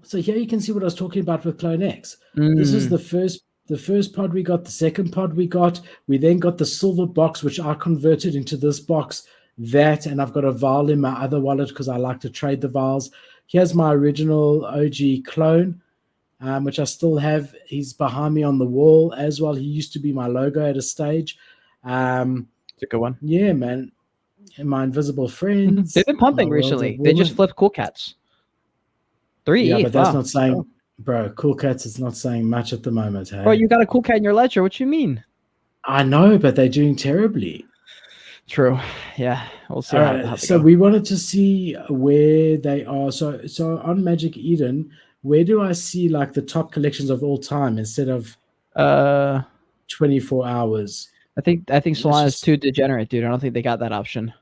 So here you can see what I was talking about with Clone X. This is the first pod we got. The second pod we got. We then got the silver box, which I converted into this box. And I've got a vial in my other wallet because I like to trade the vials. Here's my original OG clone, which I still have. He's behind me on the wall as well. He used to be my logo at a stage. It's a good one. Yeah, man. And my invisible friends. They've been pumping recently. They just flipped Cool Cats. 3 Yeah, but that's not saying, bro, Cool Cats is not saying much at the moment. Hey? Bro, you got a Cool Cat in your ledger. What you mean? I know, but they're doing terribly. True. Yeah. We'll see. So we wanted to see where they are. So on Magic Eden, where do I see like the top collections of all time instead of 24 hours? I think Solana is too degenerate, dude. I don't think they got that option.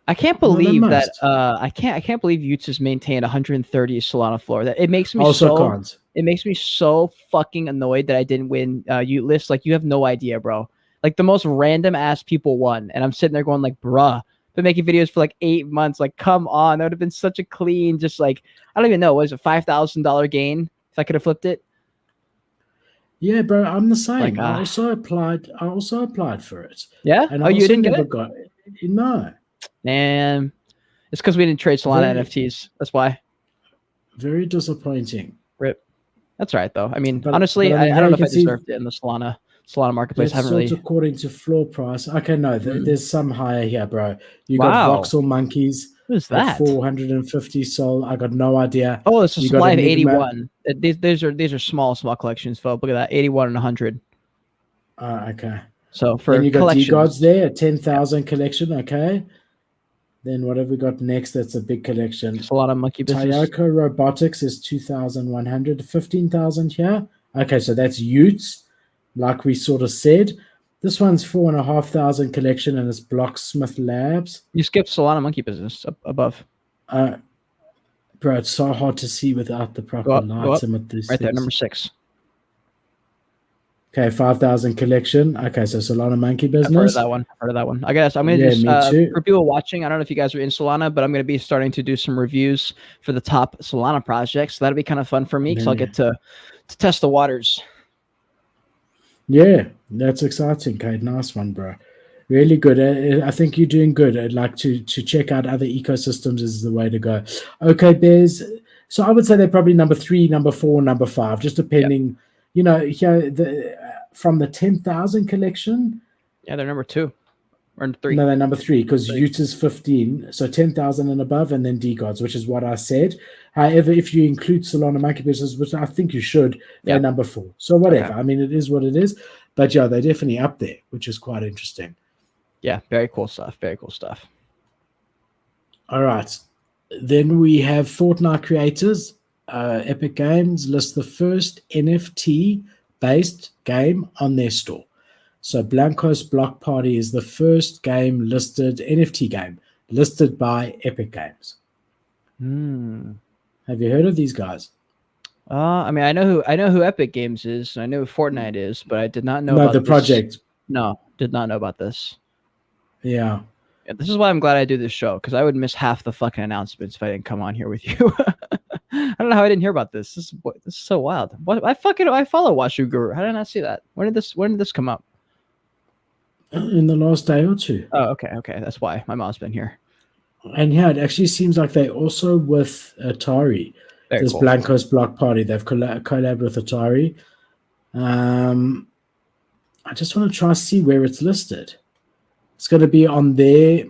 I can't believe that. I can't believe Utes has maintained 130 Solana floor. That it makes me It makes me so fucking annoyed that I didn't win Ute list. Like you have no idea, bro. Like the most random ass people won, and I'm sitting there going like, "Bruh, been making videos for like 8 months. Like, come on, that would have been such a clean, just like I don't even know, was it $5,000 gain if I could have flipped it?" Yeah, bro, I'm the same. Like, I also applied for it. Yeah. And you didn't get it? Got it. No. Man, it's because we didn't trade Solana NFTs. That's why. Very disappointing. Rip. That's right though. I mean, honestly, I don't know if I deserved it in the Solana marketplace. I haven't really. According to floor price. Okay, no, there's some higher here, bro. You got voxel monkeys. What is that? 450 Sol. I got no idea. Oh, it's a supply of 81. These are small collections, folks. Look at that, 81 and 100. Okay. So for then you got DGODs there, a 10,000 collection. Okay. Then what have we got next? That's a big collection. It's a lot of monkey business. Tayoko Robotics is 2,100, 15,000 here. Okay, so that's Utes, like we sort of said. This one's 4,500 collection, and it's Blocksmith Labs. You skipped Solana monkey business up above. Bro, it's so hard to see without the proper lights and with these right things. there, number 6. Okay, 5,000 collection. Okay, so Solana monkey business. I've heard of that one. I guess I'm going to do, for people watching, I don't know if you guys are in Solana, but I'm going to be starting to do some reviews for the top Solana projects. So that'll be kind of fun for me because I'll get to test the waters. Yeah, that's exciting, Cade. Nice one, bro. Really good. I think you're doing good. I'd like to check out other ecosystems is the way to go. Okay, Bears. So I would say they're probably number 3, number 4, number 5, just depending. Yep. Here from the 10,000 collection. Yeah, they're number 2 or 3. No, they're number 3 because Ute is 15, so 10,000 and above, and then DGods, which is what I said. However, if you include Solana monkey business, which I think you should, they're number 4. So whatever. Okay. I mean, it is what it is. But yeah, they're definitely up there, which is quite interesting. Yeah, very cool stuff. Very cool stuff. All right. Then we have Fortnite creators. Epic Games lists the first NFT-based game on their store. So Blankos Block Party is the first game listed, NFT game, listed by Epic Games. Have you heard of these guys? I mean, I know who Epic Games is. I know who Fortnite is, but I did not know about the project. No, did not know about this. Yeah. This is why I'm glad I do this show, because I would miss half the fucking announcements if I didn't come on here with you. I don't know how I didn't hear about this. This is so wild. I follow Washu Guru. How did I not see that? When did this come up? In the last day or two. Oh, okay. That's why my mom's been here. And yeah, it actually seems like they're also with Atari. This cool. Blankos Block Party. They've collabed with Atari. I just want to try to see where it's listed. It's going to be on their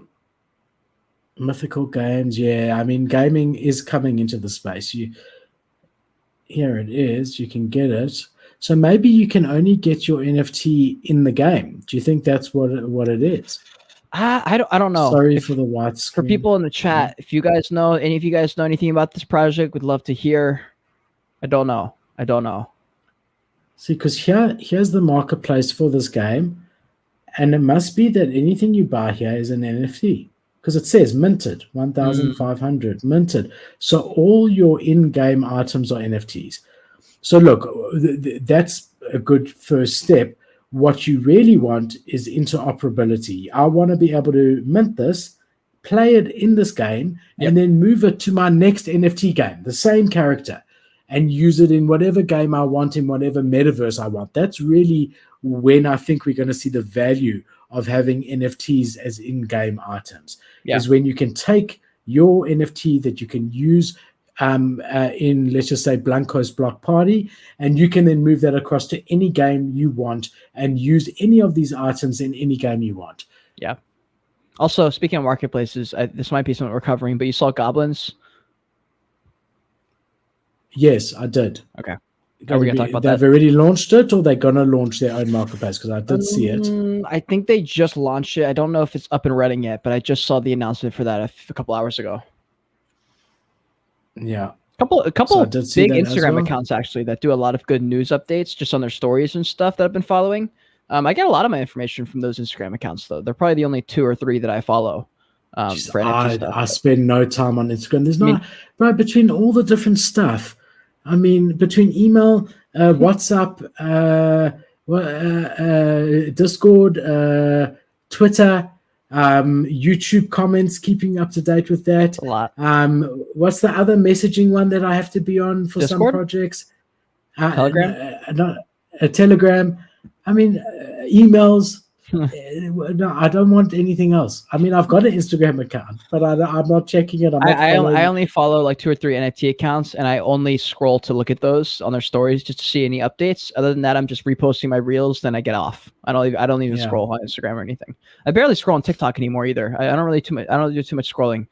Mythical Games. Yeah, I mean, gaming is coming into the space. Here it is. You can get it. So maybe you can only get your NFT in the game. Do you think that's what it is? I don't know. Sorry for the white screen. For people in the chat, if you guys know, any of you guys know anything about this project, would love to hear. I don't know. See, because here's the marketplace for this game, and it must be that anything you buy here is an NFT because it says minted, 1,500 minted. So all your in-game items are NFTs. So look, that's a good first step. What you really want is interoperability. I want to be able to mint this, play it in this game, and then move it to my next NFT game, the same character, and use it in whatever game I want, in whatever metaverse I want. That's really when I think we're going to see the value of having NFTs as in-game items, is when you can take your NFT that you can use in, let's just say, Blankos Block Party, and you can then move that across to any game you want and use any of these items in any game you want. Yeah. Also, speaking of marketplaces, this might be something we're covering, but you saw Goblins? Yes, I did. Okay. Are we going to talk about that? They've already launched it, or they're going to launch their own marketplace? Because I did see it. I think they just launched it. I don't know if it's up and running yet, but I just saw the announcement for that a couple hours ago. Yeah, a couple big Instagram accounts actually that do a lot of good news updates just on their stories and stuff that I've been following. I get a lot of my information from those Instagram accounts though. They're probably the only 2 or 3 that I follow. For NFT stuff. I spend no time on Instagram. There's not right between all the different stuff. I mean, between email, WhatsApp, Discord, Twitter. YouTube comments, keeping up to date with that. A lot. What's the other messaging one that I have to be on for Discord? Some projects? Telegram? Telegram. I mean, emails. No, I don't want anything else. I mean, I've got an Instagram account, but I'm not checking it. I only follow like 2 or 3 NFT accounts, and I only scroll to look at those on their stories just to see any updates. Other than that, I'm just reposting my reels. Then I get off. I don't even scroll on Instagram or anything. I barely scroll on TikTok anymore either. I don't do too much scrolling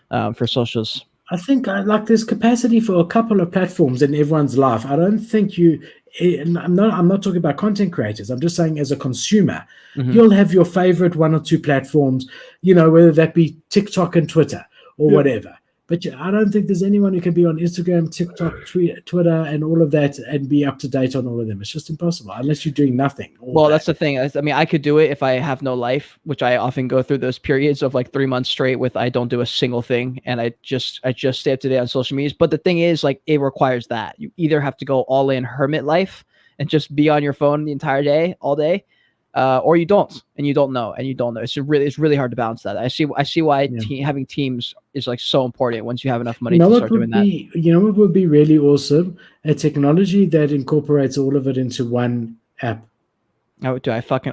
for socials. I think like there's capacity for a couple of platforms in everyone's life. I don't think and I'm not talking about content creators. I'm just saying as a consumer, you'll have your favorite one or two platforms, whether that be TikTok and Twitter or whatever. But I don't think there's anyone who can be on Instagram, TikTok, Twitter, and all of that and be up to date on all of them. It's just impossible unless you're doing nothing. Well, that's the thing. I mean, I could do it if I have no life, which I often go through those periods of like 3 months straight with I don't do a single thing and I just stay up to date on social medias. But the thing is, like, it requires that you either have to go all in hermit life and just be on your phone the entire day, all day, or you don't, and you don't know. It's really hard to balance that. I see why having teams is like so important once you have enough money to start doing that. You know what would be really awesome? A technology that incorporates all of it into one app. I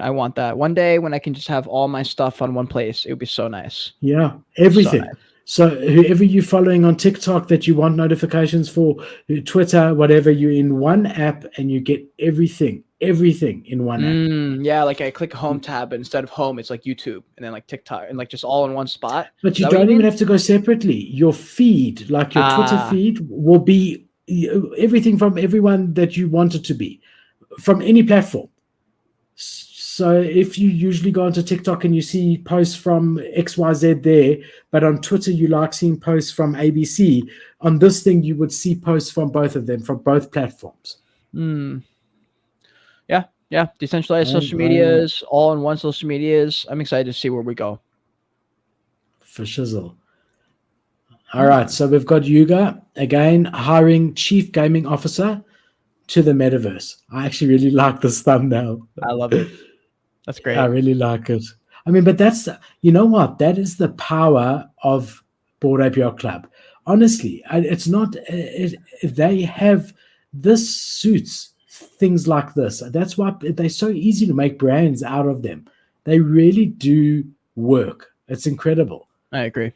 want that. One day when I can just have all my stuff on one place, it would be so nice. Yeah, everything. So whoever you're following on TikTok that you want notifications for, Twitter, whatever, you're in one app and you get everything in one app. Yeah, like I click home tab, and instead of home, it's like YouTube and then like TikTok and like just all in one spot. But you don't even have to go separately. Your feed, like your Twitter feed, will be everything from everyone that you want it to be, from any platform. So if you usually go onto TikTok and you see posts from XYZ there, but on Twitter you like seeing posts from ABC, on this thing you would see posts from both of them, from both platforms. Yeah. Decentralized social medias, all in one social medias. I'm excited to see where we go. For shizzle. All right, so we've got Yuga, again, hiring chief gaming officer to the metaverse. I actually really like this thumbnail. I love it. That's great. I really like it. I mean, but that's, you know what? That is the power of Bored Ape Yacht Club. Honestly, it's not, they have, this suits things like this. That's why they're so easy to make brands out of them. They really do work. It's incredible. I agree.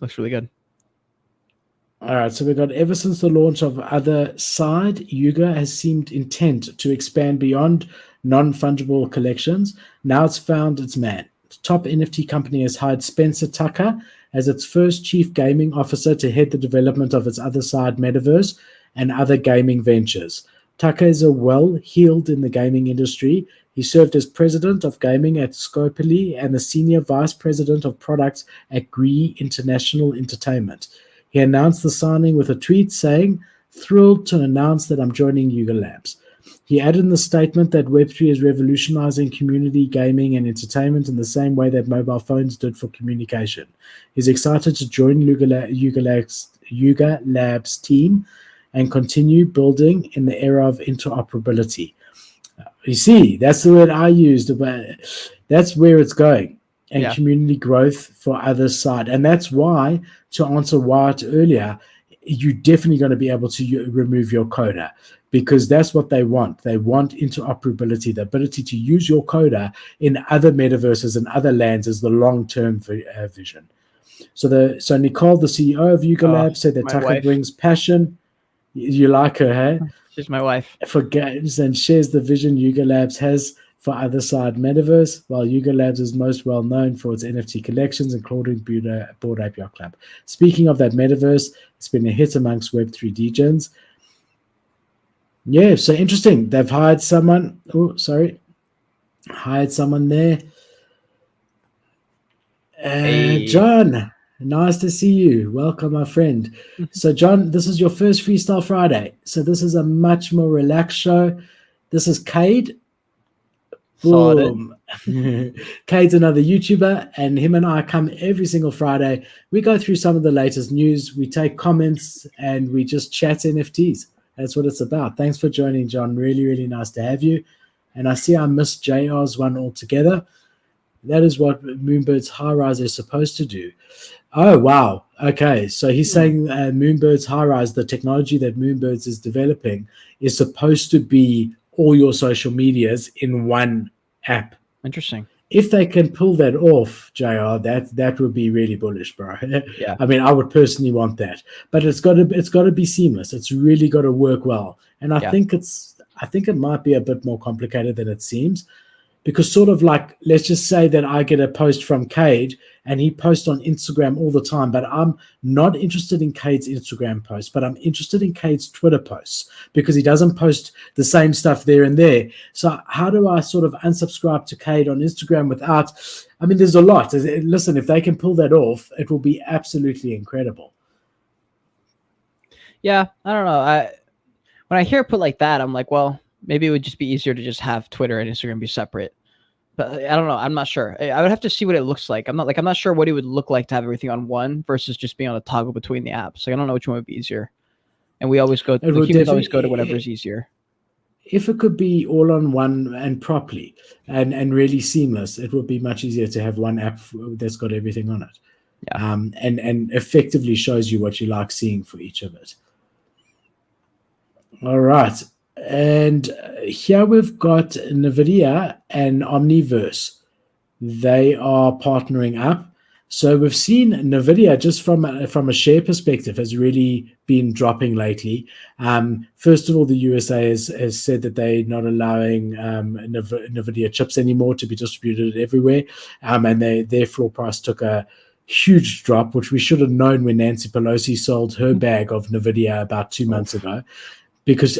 Looks really good. All right, so we've got, ever since the launch of Other Side, Yuga has seemed intent to expand beyond non-fungible collections. Now it's found its man. The top NFT company has hired Spencer Tucker as its first chief gaming officer to head the development of its Other Side metaverse and other gaming ventures. Tucker is well-heeled in the gaming industry. He served as president of gaming at Scopely and the senior vice president of products at Gree International Entertainment. He announced the signing with a tweet saying, "Thrilled to announce that I'm joining Yuga Labs." He added in the statement that Web3 is revolutionizing community gaming and entertainment in the same way that mobile phones did for communication. He's excited to join Yuga Labs team and continue building in the era of interoperability. You see, that's the word I used, but that's where it's going. And community growth for Other Side. And that's why, to answer Wyatt earlier, you're definitely going to be able to remove your coda, because that's what they want. They want interoperability, the ability to use your coda in other metaverses and other lands as the long-term vision. So Nicole, the CEO of Yuga Labs, said that Tucker brings passion. You like her, hey? She's my wife. For games, and shares the vision Yuga Labs has for Other Side Metaverse, while Yuga Labs is most well known for its NFT collections, including Bored Ape Yacht Club. Speaking of that metaverse, it's been a hit amongst Web3 degens. Yeah, so interesting. They've hired someone. Hired someone there. Hey. John, nice to see you. Welcome, my friend. So, John, this is your first Freestyle Friday. So this is a much more relaxed show. This is Cade. Boom. Cade's another YouTuber, and him and I come every single Friday. We go through some of the latest news, we take comments, and we just chat NFTs. That's what it's about. Thanks for joining, John. Really, really nice to have you. And I see I missed JR's one altogether. That is what Moonbird's High Rise is supposed to do. Oh, wow. Okay, so he's saying Moonbird's High Rise, the technology that Moonbirds is developing, is supposed to be all your social medias in one app. Interesting. If they can pull that off, JR, that would be really bullish, bro. Yeah. I mean, I would personally want that, but it's got to be seamless. It's really got to work well, and I think it might be a bit more complicated than it seems. Because sort of like, let's just say that I get a post from Cade and he posts on Instagram all the time, but I'm not interested in Cade's Instagram posts, but I'm interested in Cade's Twitter posts because he doesn't post the same stuff there and there. So how do I sort of unsubscribe to Cade on Instagram without, I mean, there's a lot. Listen, if they can pull that off, it will be absolutely incredible. Yeah, I don't know. When I hear it put like that, I'm like, well, maybe it would just be easier to just have Twitter and Instagram be separate. But I don't know. I'm not sure. I would have to see what it looks like. I'm not sure what it would look like to have everything on one versus just being on a toggle between the apps. Like, I don't know which one would be easier. And we always go. The humans always go to whatever is easier. If it could be all on one and properly and really seamless, it would be much easier to have one app that's got everything on it. Yeah. And effectively shows you what you like seeing for each of it. All right. And here we've got NVIDIA and Omniverse. They are partnering up. So we've seen NVIDIA, just from a share perspective, has really been dropping lately. First of all, the USA has said that they're not allowing NVIDIA chips anymore to be distributed everywhere. And their floor price took a huge drop, which we should have known when Nancy Pelosi sold her bag of NVIDIA about 2 months ago. Because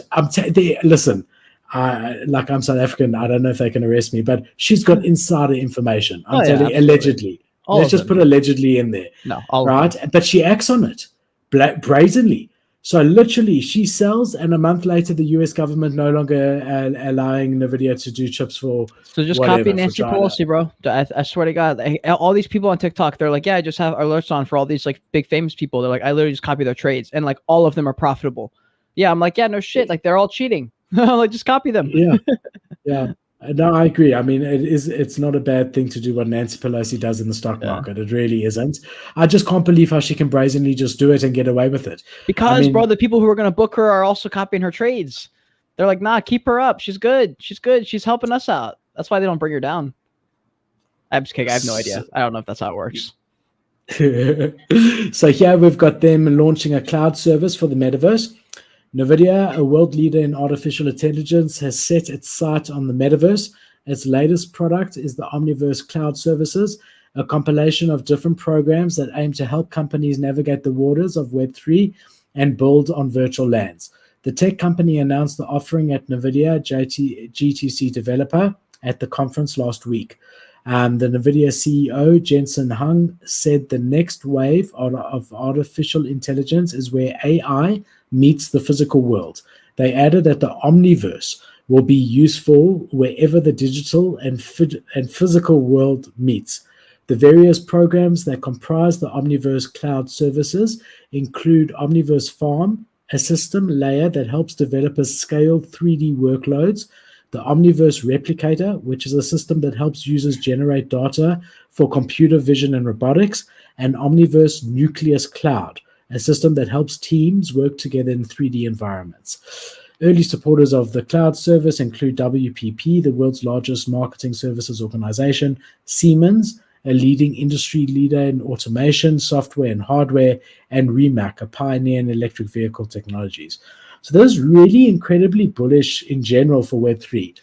listen, like I'm South African, I don't know if they can arrest me, but she's got insider information. I'm telling you, allegedly. Let's just put allegedly in there. No, right? But she acts on it brazenly. So literally, she sells, and a month later, the US government no longer allowing NVIDIA to do chips for. So just copy Nancy Pelosi, bro. I swear to God, all these people on TikTok, they're like, yeah, I just have alerts on for all these like big famous people. They're like, I literally just copy their trades, and like all of them are profitable. Yeah, I'm like, yeah, no shit. Like, they're all cheating. Like, just copy them. Yeah. Yeah. No, I agree. I mean, it's not a bad thing to do what Nancy Pelosi does in the stock market. It really isn't. I just can't believe how she can brazenly just do it and get away with it. Because, bro, the people who are going to book her are also copying her trades. They're like, nah, keep her up. She's good. She's good. She's helping us out. That's why they don't bring her down. I'm just kidding. I have no idea. I don't know if that's how it works. So here we've got them launching a cloud service for the metaverse. NVIDIA, a world leader in artificial intelligence, has set its sight on the metaverse. Its latest product is the Omniverse Cloud Services, a compilation of different programs that aim to help companies navigate the waters of Web3 and build on virtual lands. The tech company announced the offering at NVIDIA GTC Developer at the conference last week. The NVIDIA CEO, Jensen Huang, said the next wave of artificial intelligence is where AI meets the physical world. They added that the Omniverse will be useful wherever the digital and physical world meets. The various programs that comprise the Omniverse cloud services include Omniverse Farm, a system layer that helps developers scale 3D workloads, the Omniverse Replicator, which is a system that helps users generate data for computer vision and robotics, and Omniverse Nucleus Cloud, a system that helps teams work together in 3D environments. Early supporters of the cloud service include WPP, the world's largest marketing services organization, Siemens, a leading industry leader in automation, software, and hardware, and Rimac, a pioneer in electric vehicle technologies. So that is really incredibly bullish in general for Web3.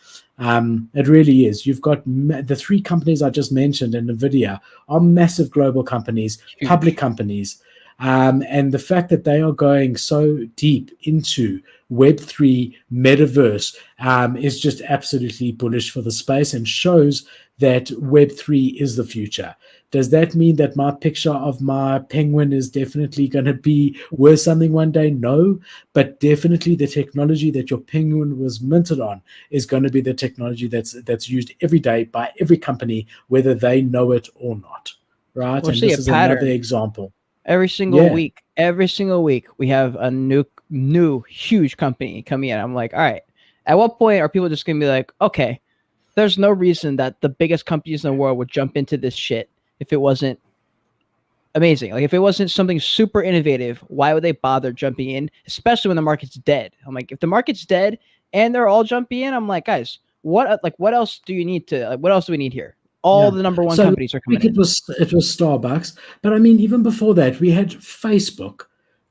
It really is. You've got the three companies I just mentioned, and NVIDIA are massive global companies, public companies. And the fact that they are going so deep into Web3 metaverse is just absolutely bullish for the space and shows that Web3 is the future. Does that mean that my picture of my penguin is definitely going to be worth something one day? No, but definitely the technology that your penguin was minted on is going to be the technology that's used every day by every company, whether they know it or not. Right? We'll and see this is another example. Every single week, we have a new huge company coming in. I'm like, all right, at what point are people just going to be like, okay, there's no reason that the biggest companies in the world would jump into this shit if it wasn't amazing. Like, if it wasn't something super innovative, why would they bother jumping in, especially when the market's dead? I'm like, if the market's dead and they're all jumping in, I'm like, guys, what else do you need to, what else do we need here? All the number one companies are coming in. It was Starbucks. But I mean, even before that, we had Facebook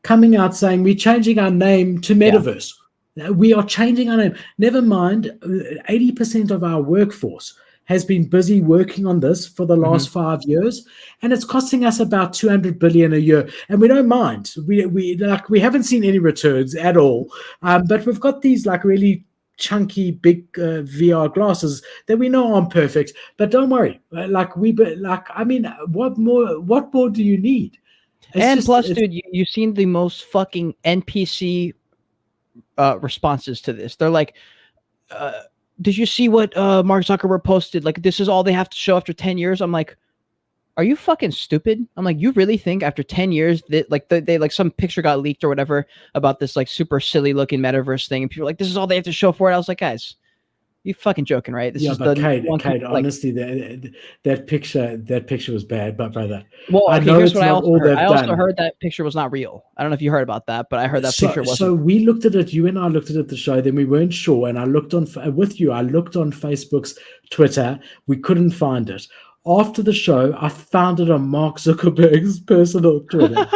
coming out saying we're changing our name to Metaverse. Yeah. We are changing our name. Never mind, 80% of our workforce has been busy working on this for the last 5 years, and it's costing us about 200 billion a year, and we don't mind. We haven't seen any returns at all, but we've got these like really chunky big VR glasses that we know aren't perfect, but don't worry. What more do you need? Plus, dude, you've seen the most fucking NPC responses to this. They're like, did you see what Mark Zuckerberg posted? Like, this is all they have to show after 10 years. I'm like, are you fucking stupid? I'm like, you really think after 10 years that like they like some picture got leaked or whatever about this like super silly looking metaverse thing, and people are like, this is all they have to show for it? I was like, guys, you fucking joking, right? This is but the Cade, honestly, that picture was bad, but brother. Well, okay, here's what I also heard. I also heard that picture was not real. I don't know if you heard about that, but I heard that picture wasn't. So we looked at it. You and I looked at it at the show. Then we weren't sure, and I looked on with you. I looked on Facebook's Twitter. We couldn't find it. After the show, I found it on Mark Zuckerberg's personal Twitter.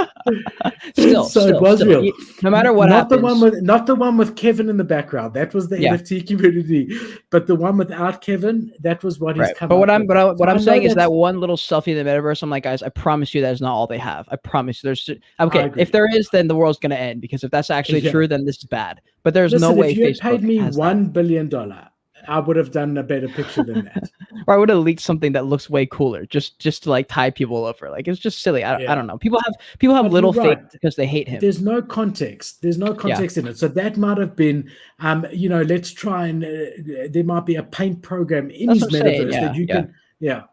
It was real. No matter what happens. Not the one with Kevin in the background. That was the NFT community. But the one without Kevin, that was what he's coming. But what I'm saying is that one little selfie in the metaverse, I'm like, guys, I promise you that is not all they have. I promise you. There's okay. If there is, then the world's gonna end, because if that's actually true, then this is bad. But there's no way. If you had paid me $1 billion, I would have done a better picture than that. Or I would have leaked something that looks way cooler, just to like tie people over. Like, it's just silly. I don't know. People have little faith because they hate him. There's no context. There's no context in it. So that might have been, let's try and there might be a paint program in his metaverse that you can. Yeah.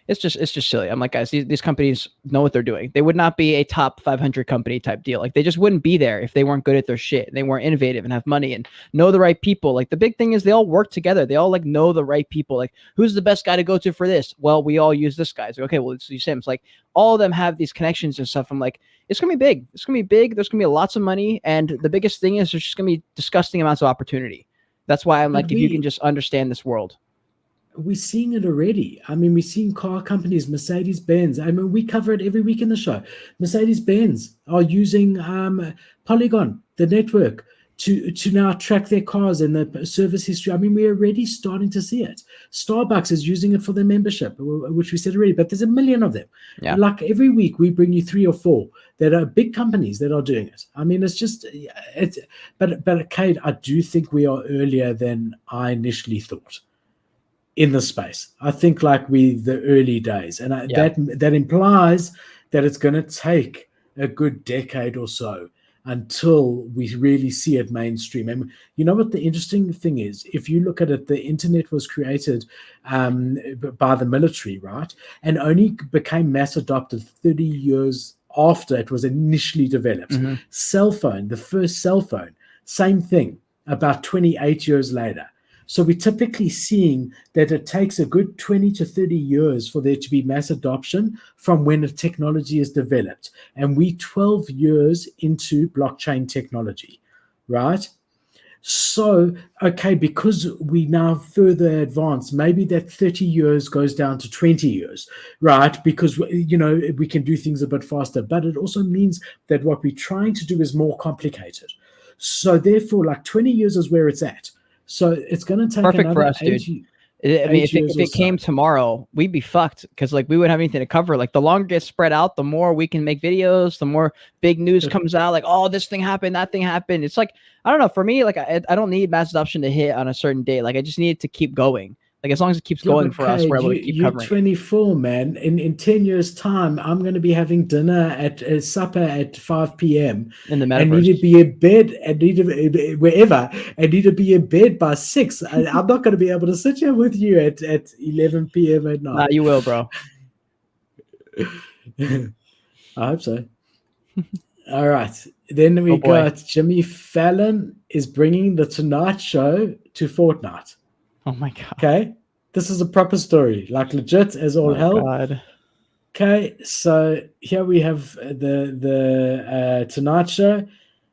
It's just silly. I'm like, guys, these companies know what they're doing. They would not be a top 500 company type deal. Like, they just wouldn't be there if they weren't good at their shit. They weren't innovative and have money and know the right people. Like, the big thing is they all work together. They all like know the right people. Like, who's the best guy to go to for this? Well, we all use this guy. So, okay, well, it's Sims. Like, all of them have these connections and stuff. I'm like, it's gonna be big. It's gonna be big. There's gonna be lots of money, and the biggest thing is there's just gonna be disgusting amounts of opportunity. That's why I'm like, if you can just understand this world. We're seeing it already. I mean, we're seeing car companies, Mercedes-Benz. I mean, we cover it every week in the show. Mercedes-Benz are using Polygon, the network, to now track their cars and the service history. I mean, we're already starting to see it. Starbucks is using it for their membership, which we said already, but there's a million of them. Yeah. Like every week, we bring you 3 or 4 that are big companies that are doing it. I mean, but Cade, I do think we are earlier than I initially thought in the space. I think like the early days, and that implies that it's going to take a good decade or so until we really see it mainstream. And you know what the interesting thing is? If you look at it, the internet was created by the military, right? And only became mass adopted 30 years after it was initially developed. Cell phone, the first cell phone, same thing, about 28 years later. So we're typically seeing that it takes a good 20 to 30 years for there to be mass adoption from when the technology is developed. And we 12 years into blockchain technology, right? So, okay, because we now further advance, maybe that 30 years goes down to 20 years, right? Because, we can do things a bit faster. But it also means that what we're trying to do is more complicated. So therefore, like 20 years is where it's at. So it's going to take perfect for us, dude. I mean, if it came tomorrow, we'd be fucked, because like we wouldn't have anything to cover. Like, the longer it gets spread out, the more we can make videos, the more big news comes out. Like, oh, this thing happened, that thing happened. It's like, I don't know. For me, like, I don't need mass adoption to hit on a certain day. Like, I just need it to keep going. Like, as long as it keeps going for us, we're able to keep covering. You're 24, man. In 10 years' time, I'm going to be having dinner at supper at 5 p.m. in the metaverse. I need to be in bed. I need to wherever. I need to be in bed by 6. I'm not going to be able to sit here with you at 11 p.m. at night. Nah, you will, bro. I hope so. All right. Then we got Jimmy Fallon is bringing the Tonight Show to Fortnite. Oh my God. Okay. This is a proper story, like legit as all hell. God. Okay. So here we have the Tonight Show.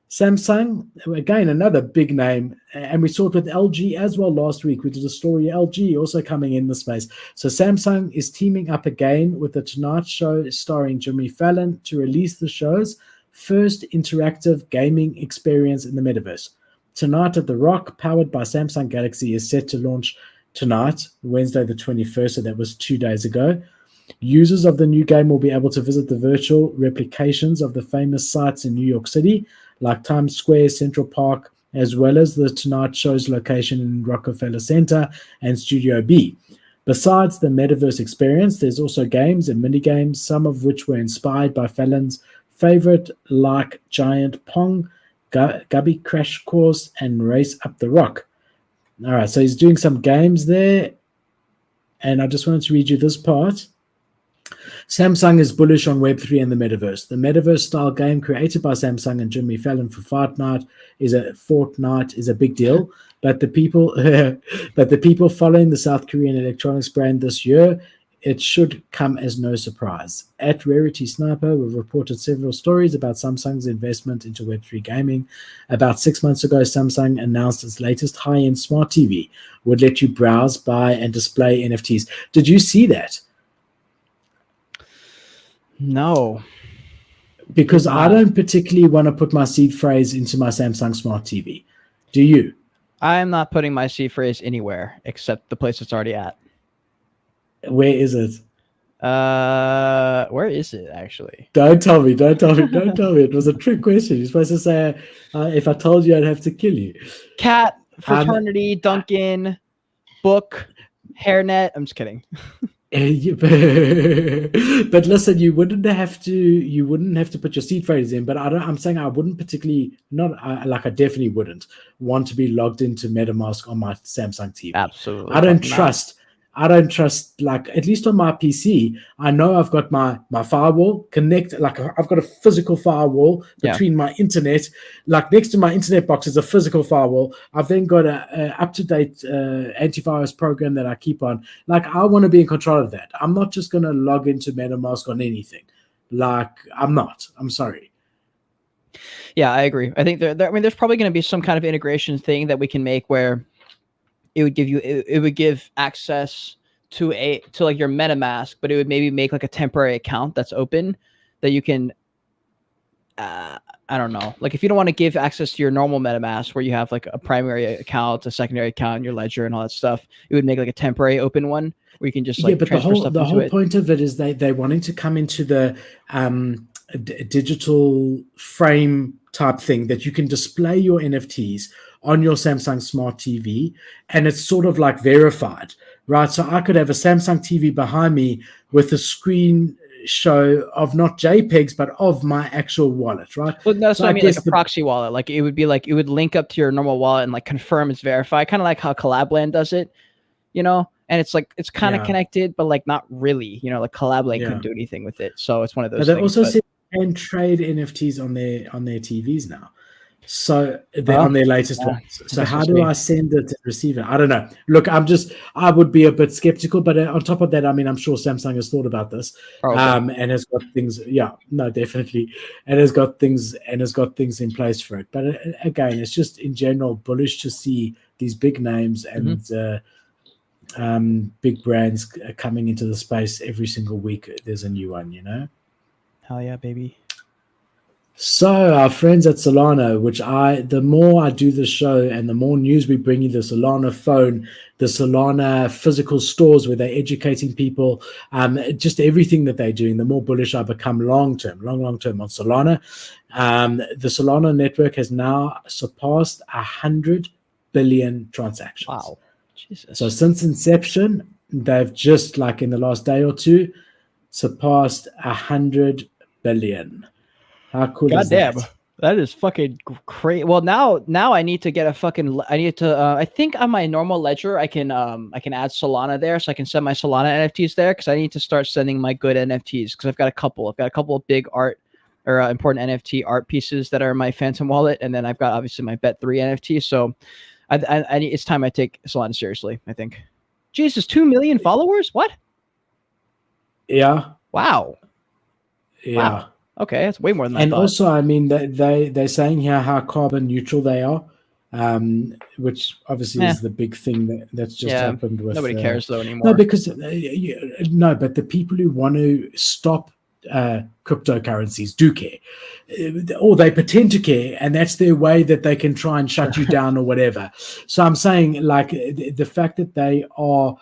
Samsung, again, another big name. And we saw it with LG as well last week. We did a story, LG also coming in the space. So Samsung is teaming up again with the Tonight Show starring Jimmy Fallon to release the show's first interactive gaming experience in the metaverse. Tonight at The Rock, powered by Samsung Galaxy, is set to launch tonight, Wednesday the 21st, so that was 2 days ago. Users of the new game will be able to visit the virtual replications of the famous sites in New York City, like Times Square, Central Park, as well as the Tonight Show's location in Rockefeller Center and Studio B. Besides the metaverse experience, there's also games and mini-games, some of which were inspired by Fallon's favorite, like Giant Pong, Gubby Crash Course, and Race Up the Rock. All right, so he's doing some games there, and I just wanted to read you this part. Samsung is bullish on Web3 and the metaverse. The metaverse-style game created by Samsung and Jimmy Fallon for Fortnite is a big deal, but the people following the South Korean electronics brand this year, it should come as no surprise. At Rarity Sniper, we've reported several stories about Samsung's investment into Web3 gaming. About 6 months ago, Samsung announced its latest high-end smart TV would let you browse, buy, and display NFTs. Did you see that? No. Because I don't particularly want to put my seed phrase into my Samsung Smart TV. Do you? I am not putting my seed phrase anywhere except the place it's already at. Where is it? Where is it actually? Don't tell me. It was a trick question. You're supposed to say, if I told you, I'd have to kill you. Cat, fraternity, Duncan, book, hairnet. I'm just kidding. But listen, you wouldn't have to put your seed phrases in. But I'm saying I wouldn't particularly, I definitely wouldn't want to be logged into MetaMask on my Samsung TV. Absolutely. I don't trust, like, at least on my PC, I know I've got my firewall connect, like I've got a physical firewall between my internet, like next to my internet box is a physical firewall. I've then got a up-to-date antivirus program that I keep on. Like, I want to be in control of that. I'm not just going to log into MetaMask on anything. Like, I'm sorry. Yeah, I agree. I think there's probably going to be some kind of integration thing that we can make where it would give access to like your MetaMask, but it would maybe make like a temporary account that's open that you can, I don't know. Like if you don't want to give access to your normal MetaMask where you have like a primary account, a secondary account, your ledger and all that stuff, it would make like a temporary open one where you can just like transfer stuff into it. The whole point of it is they're wanting to come into the digital frame type thing that you can display your NFTs on your Samsung Smart TV, and it's sort of like verified, right? So I could have a Samsung TV behind me with a screen show of not JPEGs, but of my actual wallet, right? Well, that's what I mean, like a proxy wallet. Like it would be like, it would link up to your normal wallet and like confirm it's verified, kind of like how Collabland does it, you know? And it's like, it's kind of connected, but like not really, you know, like Collabland couldn't do anything with it. So it's one of those things. They also said you can trade NFTs on their TVs now. So they're on their latest ones. So how do I send it and receive it? I don't know. Look, I would be a bit skeptical, but on top of that, I mean, I'm sure Samsung has thought about this and has got things. Yeah, no, definitely, and has got things in place for it. But again, it's just in general bullish to see these big names and big brands coming into the space every single week. There's a new one, you know. Hell yeah, baby. So our friends at Solana, the more I do this show and the more news we bring you, the Solana phone, the Solana physical stores where they're educating people, just everything that they're doing, the more bullish I become long term on Solana. The Solana network has now surpassed 100 billion transactions. Wow. Jesus. So since inception, they've just like in the last day or two surpassed 100 billion. How cool is that? That is fucking crazy. Well, now I need to get I think on my normal ledger I can add Solana there, so I can send my Solana NFTs there, because I need to start sending my good NFTs, because I've got a couple of big art or important NFT art pieces that are in my Phantom wallet, and then I've got obviously my Bet3 NFT. So I need, it's time I take Solana seriously, I think. Jesus, 2 million followers? What? Yeah. Wow. Yeah. Wow. Okay, that's way more than I thought. And also, I mean, they're saying here how carbon neutral they are, which obviously is the big thing that's just happened with. Nobody cares though anymore. No, because but the people who want to stop cryptocurrencies do care, or they pretend to care, and that's their way that they can try and shut you down or whatever. So I'm saying, like, the fact that they are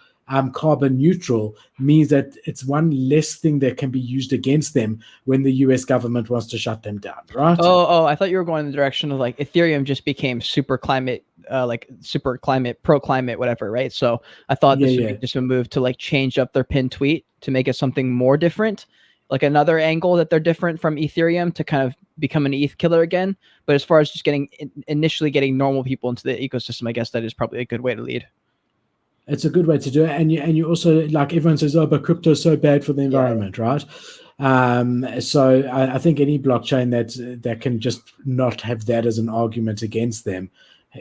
carbon neutral means that it's one less thing that can be used against them when the US government wants to shut them down, right? Oh, I thought you were going in the direction of like Ethereum just became super climate, pro climate, whatever, right? So I thought this would be just a move to like change up their pinned tweet to make it something more different, like another angle that they're different from Ethereum to kind of become an ETH killer again. But as far as just initially getting normal people into the ecosystem, I guess that is probably a good way to lead. It's a good way to do it, and you also, like, everyone says, oh, but crypto is so bad for the environment, right? So I think any blockchain that can just not have that as an argument against them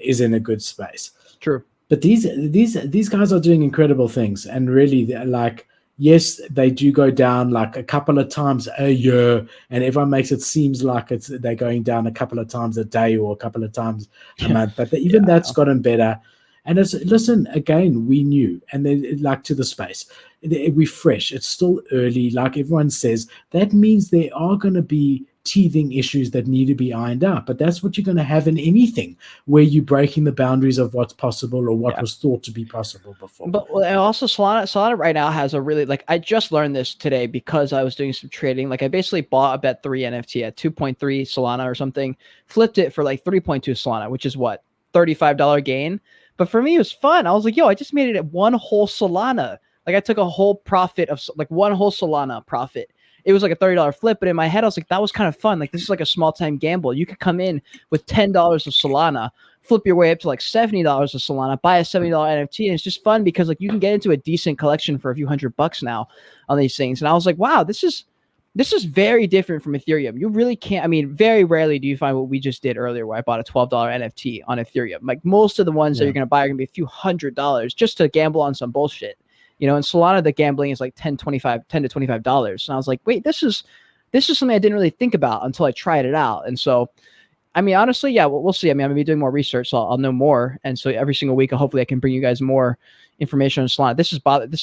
is in a good space. True. But these guys are doing incredible things, and really, like, yes, they do go down like a couple of times a year, and everyone makes it seems like they're going down a couple of times a day or a couple of times a month. But even that's gotten better. And listen, again, we knew, and then, like, to the space, we're fresh. It's still early, like everyone says. That means there are going to be teething issues that need to be ironed out. But that's what you're going to have in anything where you're breaking the boundaries of what's possible or what was thought to be possible before. But also Solana right now has a really, like, I just learned this today because I was doing some trading. Like, I basically bought a Bet3 NFT at 2.3 Solana or something, flipped it for like 3.2 Solana, which is what, $35 gain. But for me, it was fun. I was like, yo, I just made it at one whole Solana. Like, I took a whole profit of like one whole Solana profit. It was like a $30 flip, but in my head, I was like, that was kind of fun. Like, this is like a small time gamble. You could come in with $10 of Solana, flip your way up to like $70 of Solana, buy a $70 NFT. And it's just fun because, like, you can get into a decent collection for a few $100 now on these things. And I was like, wow, this is very different from Ethereum. You really can't, I mean, very rarely do you find what we just did earlier where I bought a $12 NFT on Ethereum. Like, most of the ones that you're going to buy are going to be a few $100 just to gamble on some bullshit. You know, in Solana, the gambling is like $10 to $25. And I was like, wait, this is something I didn't really think about until I tried it out. And so, I mean, honestly, yeah, we'll see. I mean, I'm going to be doing more research, so I'll know more. And so every single week, hopefully I can bring you guys more information on Solana. This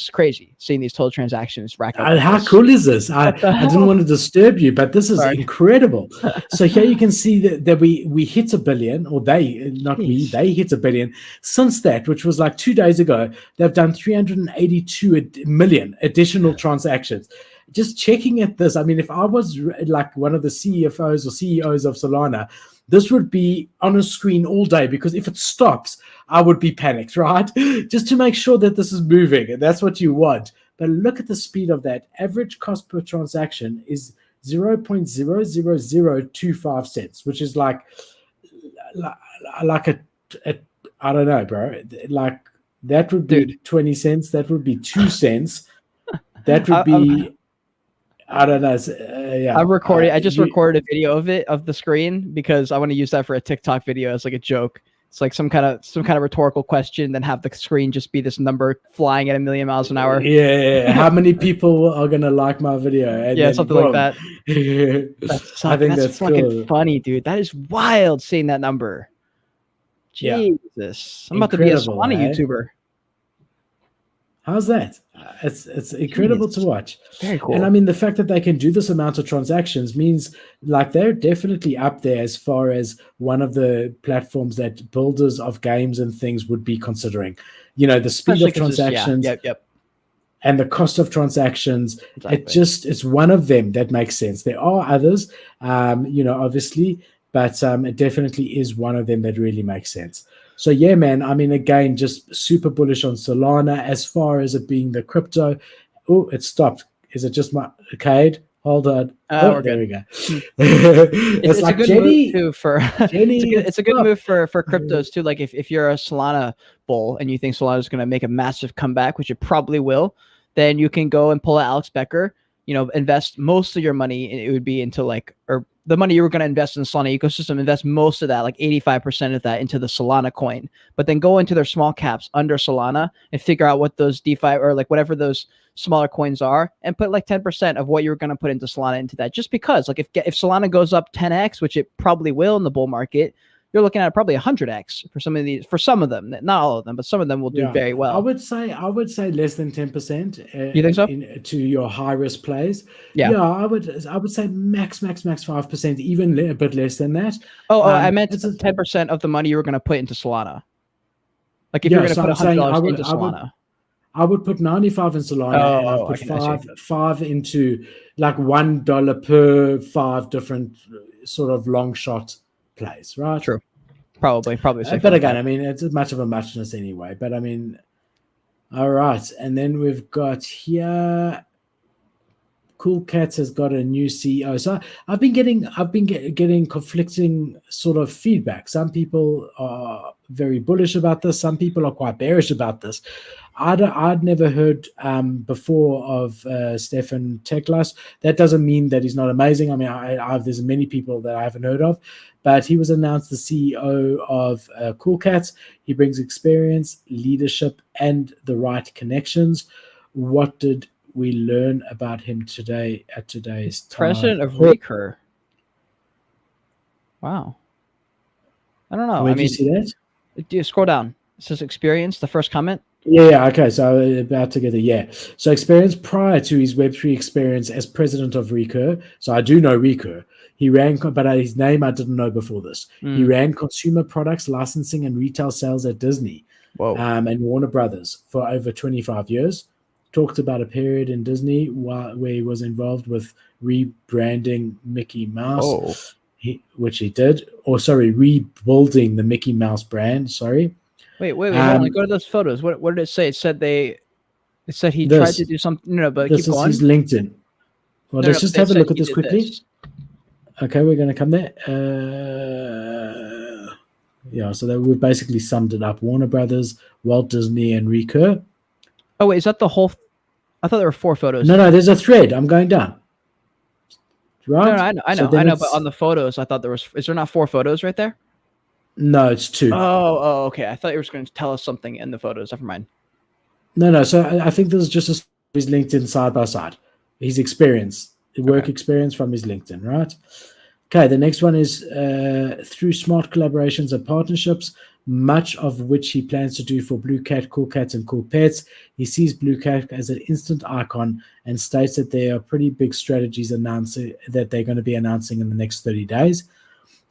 is crazy, seeing these total transactions rack up. How cool is this? I didn't want to disturb you, but this is incredible. So here you can see that we hit $1 billion, or they hit $1 billion. Since that, which was like 2 days ago, they've done 382 million additional transactions. Just checking at this, I mean, if I was like one of the CFOs or CEOs of Solana, this would be on a screen all day, because if it stops, I would be panicked, right? Just to make sure that this is moving, and that's what you want. But look at the speed of that. Average cost per transaction is 0.00025 cents, which is like a I don't know, bro. Like, that would be 20 cents. That would be 2 cents. That would be... I don't know. I'm recording. I just recorded a video of the screen because I want to use that for a TikTok video as like a joke. It's like some kind of rhetorical question, then have the screen just be this number flying at 1,000,000 miles an hour. Yeah. How many people are gonna like my video? And something like that. I think that's fucking cool. Funny, dude. That is wild, seeing that number. Jesus, I'm about to be a Solana YouTuber. How's that? It's incredible to watch. Very cool. And I mean, the fact that they can do this amount of transactions means, like, they're definitely up there as far as one of the platforms that builders of games and things would be considering. You know, the speed of transactions and the cost of transactions. Exactly. It's one of them that makes sense. There are others, obviously, but it definitely is one of them that really makes sense. So yeah, man, I mean, again, just super bullish on Solana as far as it being the crypto. Oh, it stopped. Is it just my Cade? Hold on. There we go. It's like a good move too for it's a good move for cryptos too. Like, if you're a Solana bull and you think Solana is going to make a massive comeback, which it probably will, then you can go and pull out Alex Becker. You know, invest most of your money. It would be into or the money you were going to invest in the Solana ecosystem, invest most of that, like 85% of that, into the Solana coin, but then go into their small caps under Solana and figure out what those DeFi or like whatever those smaller coins are, and put like 10% of what you're going to put into Solana into that. Just because, like, if Solana goes up 10x, which it probably will in the bull market, you're looking at probably 100x for some of these. For some of them, not all of them, but some of them will do very well. I would say less than 10%. You think so? To your high risk plays? Yeah. I would say max 5%, even a bit less than that. I meant 10% of the money you were going to put into Solana. Like if you're going to put $100 into Solana. I would put 95 in Solana, and I'd put five into like $1 per 5 different sort of long shot plays, right? True. Probably. But again, I mean, it's as much of a muchness anyway. But I mean, all right. And then we've got here, Cool Cats has got a new CEO. So I've been getting conflicting sort of feedback. Some people are very bullish about this. Some people are quite bearish about this. I'd never heard before of Stefan Teglas. That doesn't mean that he's not amazing. I mean, there's many people that I haven't heard of, but he was announced the CEO of Cool Cats. He brings experience, leadership, and the right connections. What did we learn about him today at today's time? President of Recur. Wow. I don't know. Where do you see that? Do you scroll down? It says experience, the first comment. Yeah, okay. So about together, yeah. So experience prior to his Web3 experience as president of Recur. So I do know Recur. He ran, but his name I didn't know before this. He ran consumer products, licensing, and retail sales at Disney and Warner Brothers for over 25 years. Talked about a period in Disney where he was involved with rebranding Mickey Mouse, which he did. Rebuilding the Mickey Mouse brand. Sorry. Wait. Hold on. Go to those photos. What did it say? It said he tried to do something. No, but this keep going. This is his LinkedIn. Well, let's just have a look at this quickly. Okay, we're going to come there. So we've basically summed it up. Warner Brothers, Walt Disney, and Recur. Oh, wait, is that the whole? I thought there were 4 photos. No, there's a thread. I'm going down. Right? No, I know. But on the photos, I thought there was. Is there not 4 photos right there? No, it's 2. Oh, okay. I thought you were going to tell us something in the photos. Never mind. No. So I think this is just his LinkedIn side by side. His experience, work experience from his LinkedIn, right? Okay, the next one is through smart collaborations and partnerships, much of which he plans to do for Blue Cat, Cool Cats, and Cool Pets. He sees Blue Cat as an instant icon and states that there are pretty big strategies that they're going to be announcing in the next 30 days.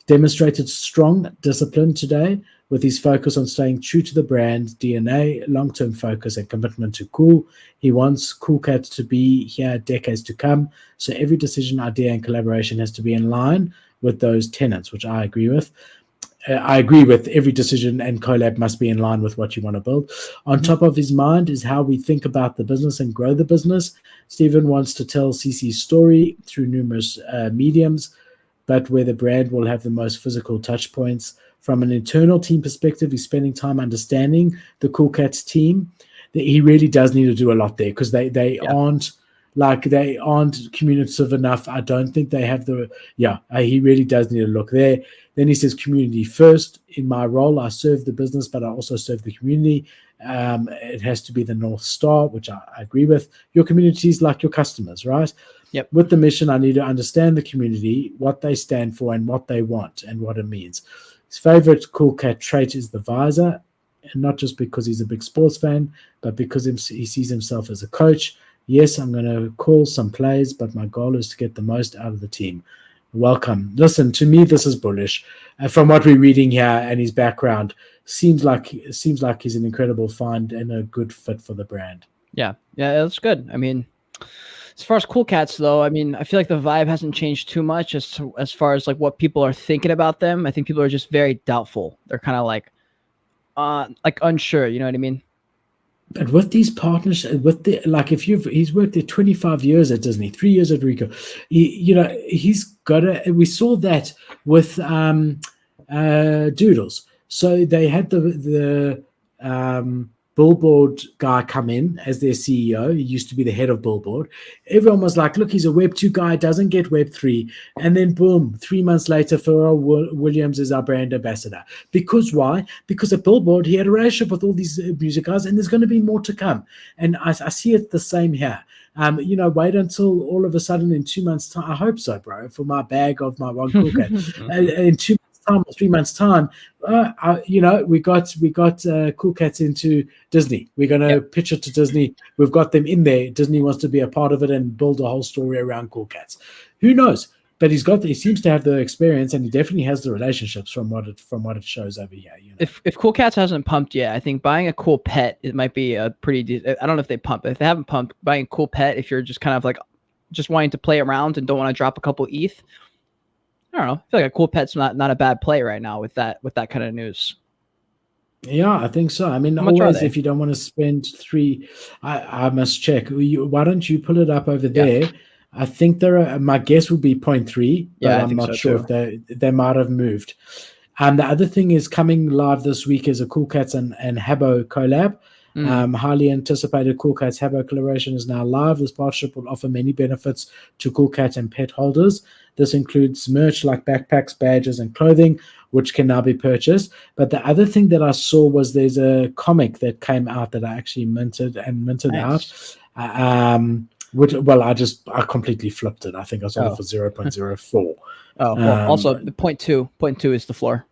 Demonstrated strong discipline today with his focus on staying true to the brand DNA, long-term focus, and commitment to cool. He wants Cool Cat to be here decades to come, so every decision, idea, and collaboration has to be in line with those tenets, which I agree with. I agree with every decision and collab must be in line with what you want to build. On top of his mind is how we think about the business and grow the business. Stephen wants to tell CC's story through numerous mediums, but where the brand will have the most physical touch points. From an internal team perspective, he's spending time understanding the Cool Cats team. He really does need to do a lot there because they aren't communicative enough. I don't think they have he really does need to look there. Then he says community first. In my role, I serve the business, but I also serve the community. It has to be the North Star, which I agree with. Your community is like your customers, right? Yep. With the mission, I need to understand the community, what they stand for and what they want and what it means. His favorite Cool Cat trait is the visor, and not just because he's a big sports fan, but because he sees himself as a coach. Yes, I'm going to call some plays, but my goal is to get the most out of the team. Welcome. Listen, to me, this is bullish. From what we're reading here and his background, seems like he's an incredible find and a good fit for the brand. Yeah, that's good. I mean, as far as Cool Cats, though, I mean, I feel like the vibe hasn't changed too much as far as like what people are thinking about them. I think people are just very doubtful. They're kind of like unsure. You know what I mean? But with these partners, he's worked there 25 years at Disney, 3 years at Rico. He's got we saw that with Doodles. So they had the Billboard guy come in as their CEO. He used to be the head of Billboard. Everyone was like, look, he's a Web2 guy, doesn't get Web3. And then boom, 3 months later, Pharrell Williams is our brand ambassador. Because why? Because at Billboard, he had a relationship with all these music guys, and there's going to be more to come. And I see it the same here. Wait until all of a sudden in 2 months' time. I hope so, bro, for my bag of my one cool cat. In 2 months' time or 3 months time, we got Cool Cats into Disney. We're going to pitch it to Disney. We've got them in there. Disney wants to be a part of it and build a whole story around Cool Cats. Who knows? But he seems to have the experience, and he definitely has the relationships from what it shows over here. If Cool Cats hasn't pumped yet, I think buying a cool pet, it might be a pretty. I don't know if they pump. If they haven't pumped, buying a cool pet, if you're just kind of like just wanting to play around and don't want to drop a couple ETH, I don't know. I feel like a cool pet's not a bad play right now with that kind of news. Yeah, I think so. I mean, always if you don't want to spend I must check. Why don't you pull it up over there? I think my guess would be 0.3, but I'm not sure if they might have moved. And the other thing is coming live this week is a Cool Cats and Habbo collab. Highly anticipated Cool Cats Habbo collaboration is now live. This partnership will offer many benefits to Cool Cat and pet holders. This includes merch like backpacks, badges, and clothing, which can now be purchased. But the other thing that I saw was there's a comic that came out that I actually minted out. I completely flipped it. I think I sold it for 0.04. Also the 0.2 is the floor.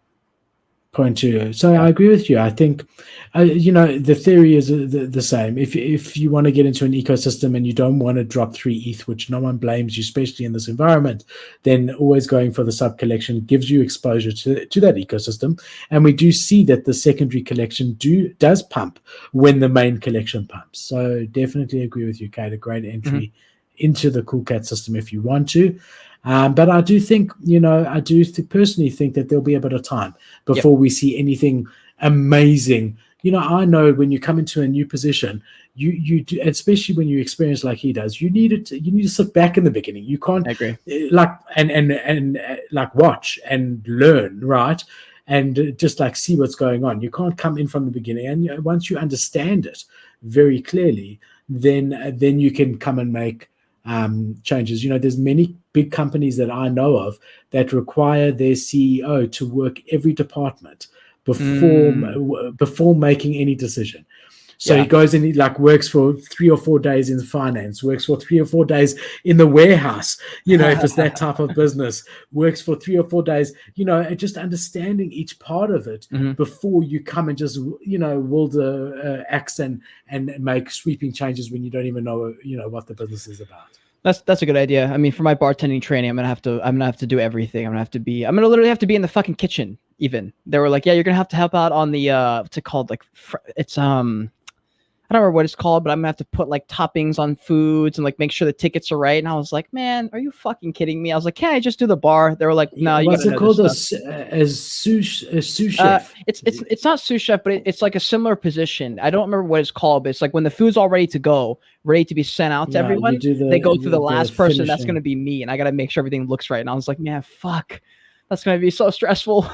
0.2. So I agree with you. I think, the theory is the same. If you want to get into an ecosystem and you don't want to drop 3 ETH, which no one blames you, especially in this environment, then always going for the sub collection gives you exposure to that ecosystem. And we do see that the secondary collection does pump when the main collection pumps. So definitely agree with you, Cade. A great entry into the Cool Cat system if you want to. But I do think, personally think that there'll be a bit of time before we see anything amazing. I know when you come into a new position, you do, especially when you experience like he does, you need to sit back in the beginning. You can't watch and learn, right? And just like see what's going on. You can't come in from the beginning. And once you understand it very clearly, then you can come and make changes. There's many big companies that I know of that require their CEO to work every department before making any decision. So he goes and he works for 3 or 4 days in finance, works for 3 or 4 days in the warehouse, if it's that type of business, works for 3 or 4 days, just understanding each part of it before you come and just, wield the axe and make sweeping changes when you don't even know, what the business is about. That's a good idea. I mean, for my bartending training, I'm gonna have to do everything. I'm gonna literally have to be in the fucking kitchen. Even they were like, yeah, you're gonna have to help out on the what's it called? It's I don't remember what it's called, but I'm gonna have to put toppings on foods and make sure the tickets are right. And I was like, man, are you fucking kidding me? I was like, can I just do the bar? They were like, no, you what's gotta it know called? As sous chef. It's not sous chef, but it's like a similar position. I don't remember what it's called, but it's like when the food's all ready to go, ready to be sent out to everyone, they go through the last person. Finishing. That's gonna be me, and I gotta make sure everything looks right. And I was like, man, fuck, that's gonna be so stressful.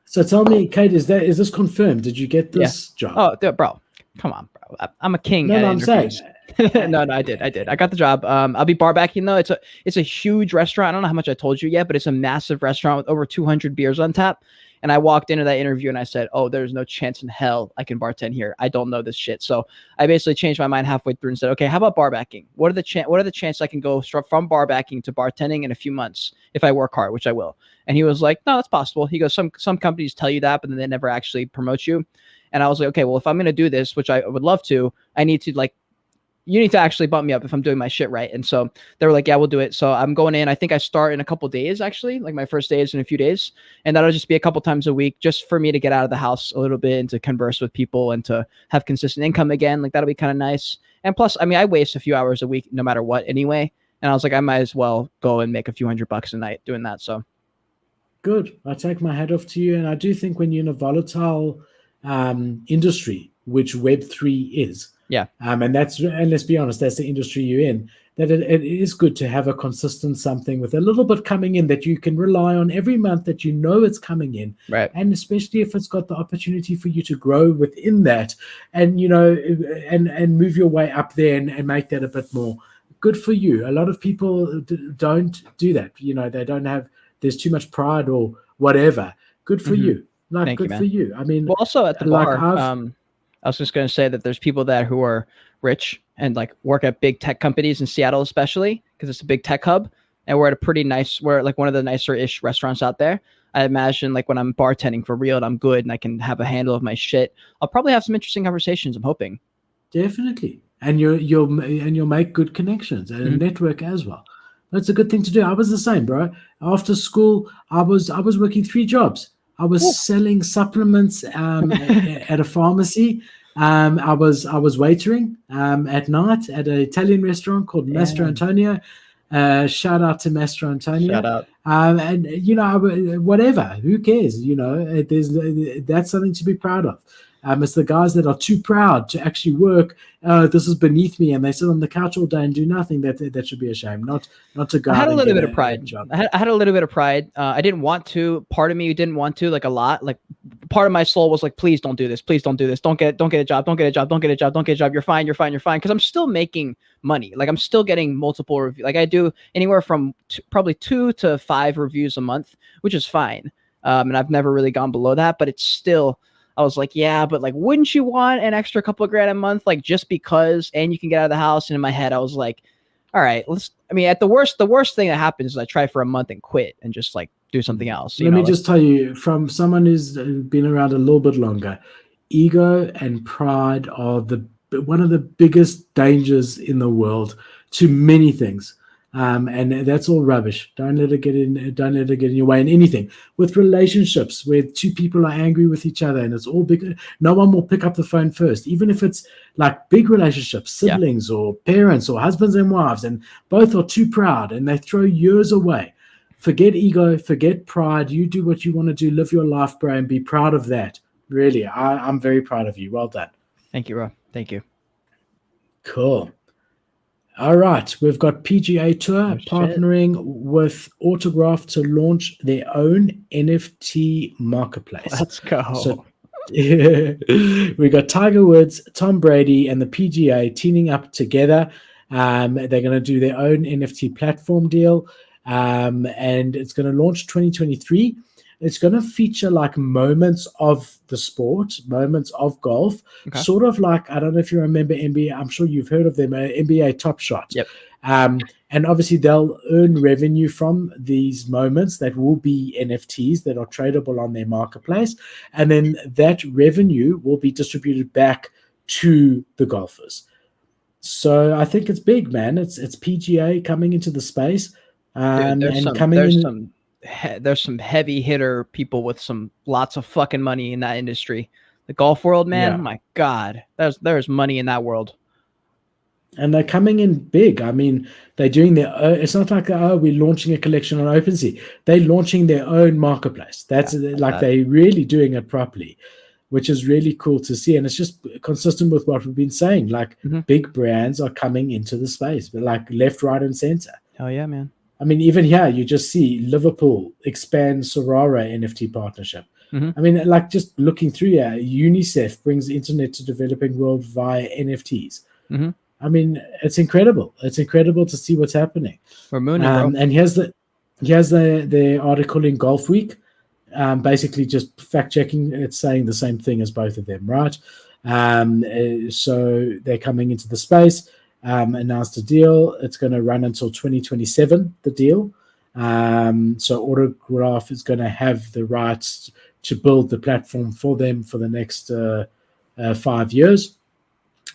So tell me, Cade, is this confirmed? Did you get this job? Oh, bro. Come on, bro. I'm a king. No, I'm saying. No, I did. I got the job. I'll be bar backing though. It's a huge restaurant. I don't know how much I told you yet, but it's a massive restaurant with over 200 beers on tap. And I walked into that interview and I said, oh, there's no chance in hell I can bartend here. I don't know this shit. So I basically changed my mind halfway through and said, okay, how about bar backing? What are the chances I can go from bar backing to bartending in a few months if I work hard, which I will? And he was like, no, that's possible. He goes, some companies tell you that, but then they never actually promote you. And I was like, okay, well, if I'm going to do this, which I would love to, I need to you need to actually bump me up if I'm doing my shit right. And so they were like, yeah, we'll do it. So I'm going in. I think I start in a couple days, actually. My first day is in a few days. And that'll just be a couple times a week just for me to get out of the house a little bit and to converse with people and to have consistent income again. That'll be kind of nice. And plus, I mean, I waste a few hours a week no matter what anyway. And I was like, I might as well go and make a few $100 a night doing that. So good. I take my hat off to you. And I do think when you're in a volatile industry, which Web3 is, and let's be honest, that's the industry you're in, that it is good to have a consistent something with a little bit coming in that you can rely on every month, that it's coming in, right? And especially if it's got the opportunity for you to grow within that, and and move your way up there and make that a bit more. Good for you. A lot of people don't do that. They don't have. There's too much pride or whatever. Good for you. Good for you. I mean, well, also at the bar, I was just going to say that there's people who are rich and work at big tech companies in Seattle, especially because it's a big tech hub, and we're at a pretty nice, we're one of the nicer-ish restaurants out there. I imagine like when I'm bartending for real and I'm good and I can have a handle of my shit, I'll probably have some interesting conversations. I'm hoping. Definitely, and you'll make good connections and network as well. That's a good thing to do. I was the same, bro. After school, I was working 3 jobs. I was Ooh. selling supplements at a pharmacy. I was waitering at night at an Italian restaurant called Mastro Damn. Antonio. Shout out to Mastro Shout Antonio. out. And whatever. Who cares? That's something to be proud of. It's the guys that are too proud to actually work. This is beneath me, and they sit on the couch all day and do nothing. That should be a shame. Not to go I had out a and little get bit of a pride. job. I had a little bit of pride. I didn't want to. Part of me didn't want to, like a lot. Like part of my soul was like, please don't do this. Please don't do this. Don't get a job. Don't get a job. Don't get a job. Don't get a job. You're fine. You're fine. You're fine. Because I'm still making money. Like I'm still getting multiple reviews. Like I do anywhere from probably 2 to 5 reviews a month, which is fine. And I've never really gone below that, but it's still. I was like, yeah, but like, wouldn't you want an extra couple of grand a month, like just because, and you can get out of the house? And in my head, I was like, all right, at the worst thing that happens is I try for a month and quit and just like do something else. Let me just tell you, from someone who's been around a little bit longer, ego and pride are one of the biggest dangers in the world to many things. And that's all rubbish. Don't let it get in. Don't let it get in your way in anything. With relationships, where 2 people are angry with each other, and it's all big. No one will pick up the phone first, even if it's like big relationships, siblings or parents or husbands and wives, and both are too proud and they throw years away. Forget ego, forget pride. You do what you want to do. Live your life, bro, and be proud of that. Really, I'm very proud of you. Well done. Thank you, bro. Thank you. Cool. All right, we've got PGA Tour partnering with Autograph to launch their own NFT marketplace. Let's go. So we got Tiger Woods, Tom Brady, and the PGA teaming up together. They're going to do their own NFT platform deal, and it's going to launch 2023. It's going to feature like moments of the sport, moments of golf, sort of like, I don't know if you remember NBA. I'm sure you've heard of them, NBA Top Shot. Yep. And obviously they'll earn revenue from these moments that will be NFTs that are tradable on their marketplace. And then that revenue will be distributed back to the golfers. So I think it's big, man. It's PGA coming into the space. Dude, there's some heavy hitter people with lots of fucking money in that industry. The golf world, man. Yeah. Oh my God, there's money in that world. And they're coming in big. I mean, they're doing their own. It's not like, we're launching a collection on OpenSea. They're launching their own marketplace. That's they're really doing it properly, which is really cool to see. And it's just consistent with what we've been saying. Like big brands are coming into the space, but like left, right, and center. Hell yeah, man. I mean, even here, you just see Liverpool expand Sorara NFT partnership. I mean, like just looking through here, UNICEF brings internet to developing world via NFTs. I mean, it's incredible. It's incredible to see what's happening. We're mooning, bro. And here's the article in Golf Week, basically just fact checking. It's saying the same thing as both of them, right? So they're coming into the space. Announced a deal. It's going to run until 2027, the deal. So Autograph is going to have the rights to build the platform for them for the next 5 years.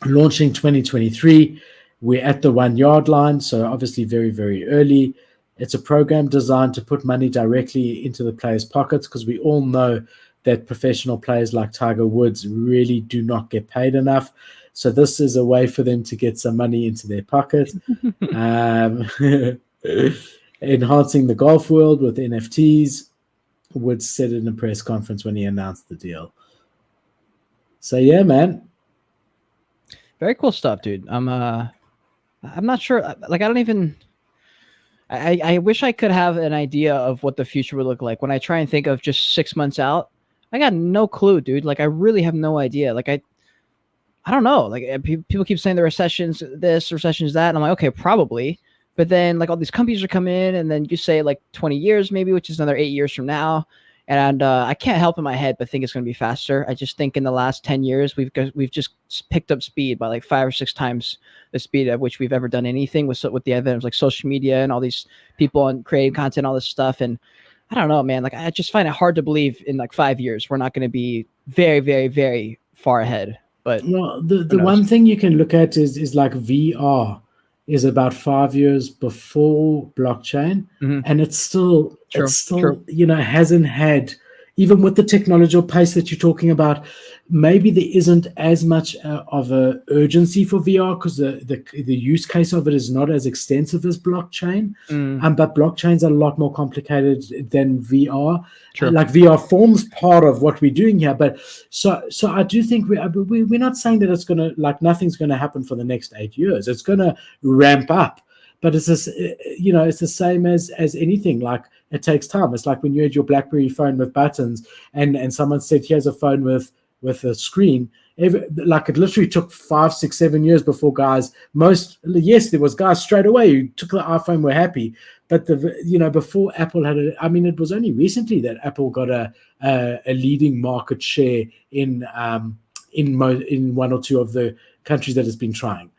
Launching 2023. We're at the 1 yard line, so obviously very, very early. It's a program designed to put money directly into the players' pockets, because we all know that professional players like Tiger Woods really do not get paid enough. So this is a way for them to get some money into their pocket. Enhancing the golf world with NFTs, Woods said in a press conference when he announced the deal. So yeah, man. Very cool stuff, dude. I'm not sure. Like, I don't even. I wish I could have an idea of what the future would look like. When I try and think of just 6 months out, I got no clue, dude. Like, I really have no idea. Like, I don't know. Like, people keep saying the recession's this, recession's that. And I'm like, okay, probably. But then like all these companies are coming in, and then you say like 20 years maybe, which is another 8 years from now. And I can't help in my head but think it's going to be faster. I just think in the last 10 years, we've just picked up speed by like 5 or 6 times the speed at which we've ever done anything with the advent of like social media and all these people and creating content, all this stuff. And I don't know, man. Like, I just find it hard to believe in like 5 years we're not going to be very, very, very far ahead. But well, the one thing you can look at is like VR is about 5 years before blockchain, and it's still hasn't had, even with the technological pace that you're talking about, maybe there isn't as much of a urgency for VR because the use case of it is not as extensive as blockchain. But blockchain's a lot more complicated than VR. Like VR forms part of what we're doing here, but so I do think we're not saying that it's gonna, like, nothing's gonna happen for the next 8 years. It's gonna ramp up, but it's this, it's the same as anything. Like, it takes time. It's like when you had your BlackBerry phone with buttons, and someone said, "Here's a phone with a screen." Like, it literally took 5, 6, 7 years before guys. There was guys straight away who took the iPhone, were happy, but before Apple had it. I mean, it was only recently that Apple got a leading market share in one or two of the countries that it's been trying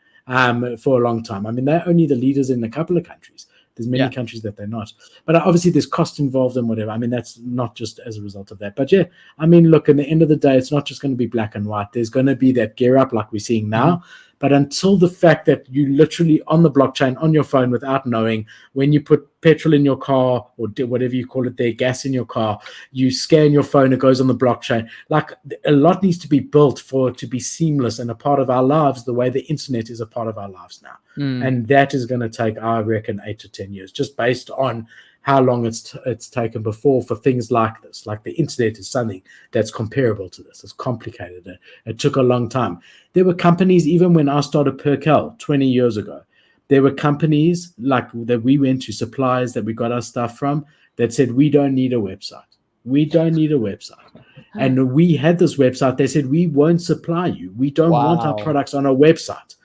for a long time. I mean, they're only the leaders in a couple of countries. There's many countries that they're not. But obviously there's cost involved and whatever. I mean, that's not just as a result of that. But yeah, I mean, look, in the end of the day, it's not just going to be black and white. There's going to be that gear up like we're seeing now. But until the fact that you literally on the blockchain, on your phone, without knowing, when you put petrol in your car or whatever you call it there, gas in your car, you scan your phone, it goes on the blockchain. Like, a lot needs to be built for it to be seamless and a part of our lives, the way the internet is a part of our lives now. And that is going to take, I reckon, 8 to 10 years, just based on how long it's taken before for things like this. Like, the internet is something that's comparable to this. It's complicated. It took a long time. There were companies, even when I started Perkel 20 years ago, there were companies like that we went to, suppliers that we got our stuff from, that said, we don't need a website. We don't need a website. And we had this website. They said, we won't supply you. We don't want our products on a website.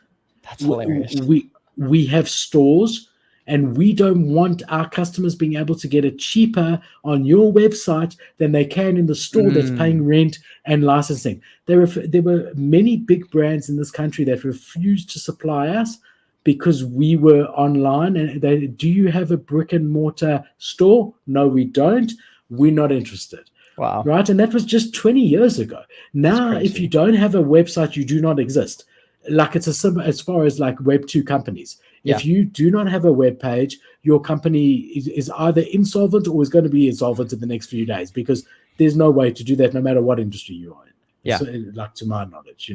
That's hilarious. We have stores, and we don't want our customers being able to get it cheaper on your website than they can in the store that's paying rent and licensing. There were many big brands in this country that refused to supply us because we were online. And do you have a brick and mortar store? No, we don't. We're not interested. Wow. Right? And that was just 20 years ago. Now, if you don't have a website, you do not exist. Like, it's as far as like Web2 companies. If you do not have a web page, your company is either insolvent or is going to be insolvent in the next few days, because there's no way to do that no matter what industry you are in. So, like, to my knowledge,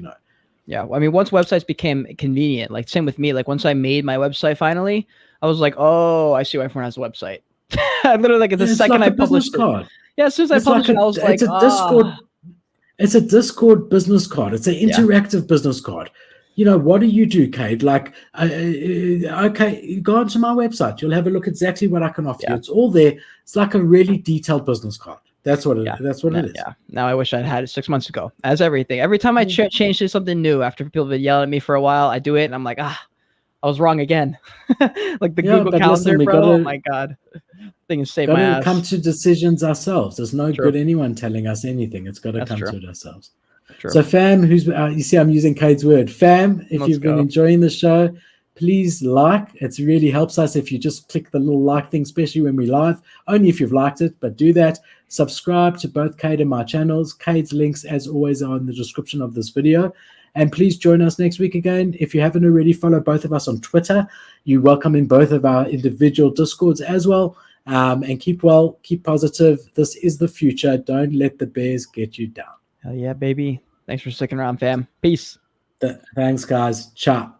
Yeah, I mean, once websites became convenient, like, same with me. Like, once I made my website finally, I was like, oh, I see why everyone has a website. I literally, like, the second I published it. Yeah, as soon as I published it, I was like, it's a Discord business card. It's an interactive business card. What do you do, Cade? Like, okay, go onto my website. You'll have a look exactly what I can offer you. It's all there. It's like a really detailed business card. That's what it is. Yeah. Now I wish I'd had it 6 months ago. As everything. Every time I change to something new, after people have been yelling at me for a while, I do it, and I'm like, I was wrong again. Like the Google Calendar, bro. Oh my God. Thing is saved my ass. Come to decisions ourselves. There's no good anyone telling us anything. It's got to come to it ourselves. So, fam, you see, I'm using Cade's word. Fam, if you've been enjoying the show, please like. It really helps us if you just click the little like thing, especially when we live. Only if you've liked it, but do that. Subscribe to both Cade and my channels. Cade's links, as always, are in the description of this video. And please join us next week again. If you haven't already, follow both of us on Twitter. You're welcome in both of our individual Discords as well. And keep well, keep positive. This is the future. Don't let the bears get you down. Hell yeah, baby. Thanks for sticking around, fam. Peace. Thanks, guys. Ciao.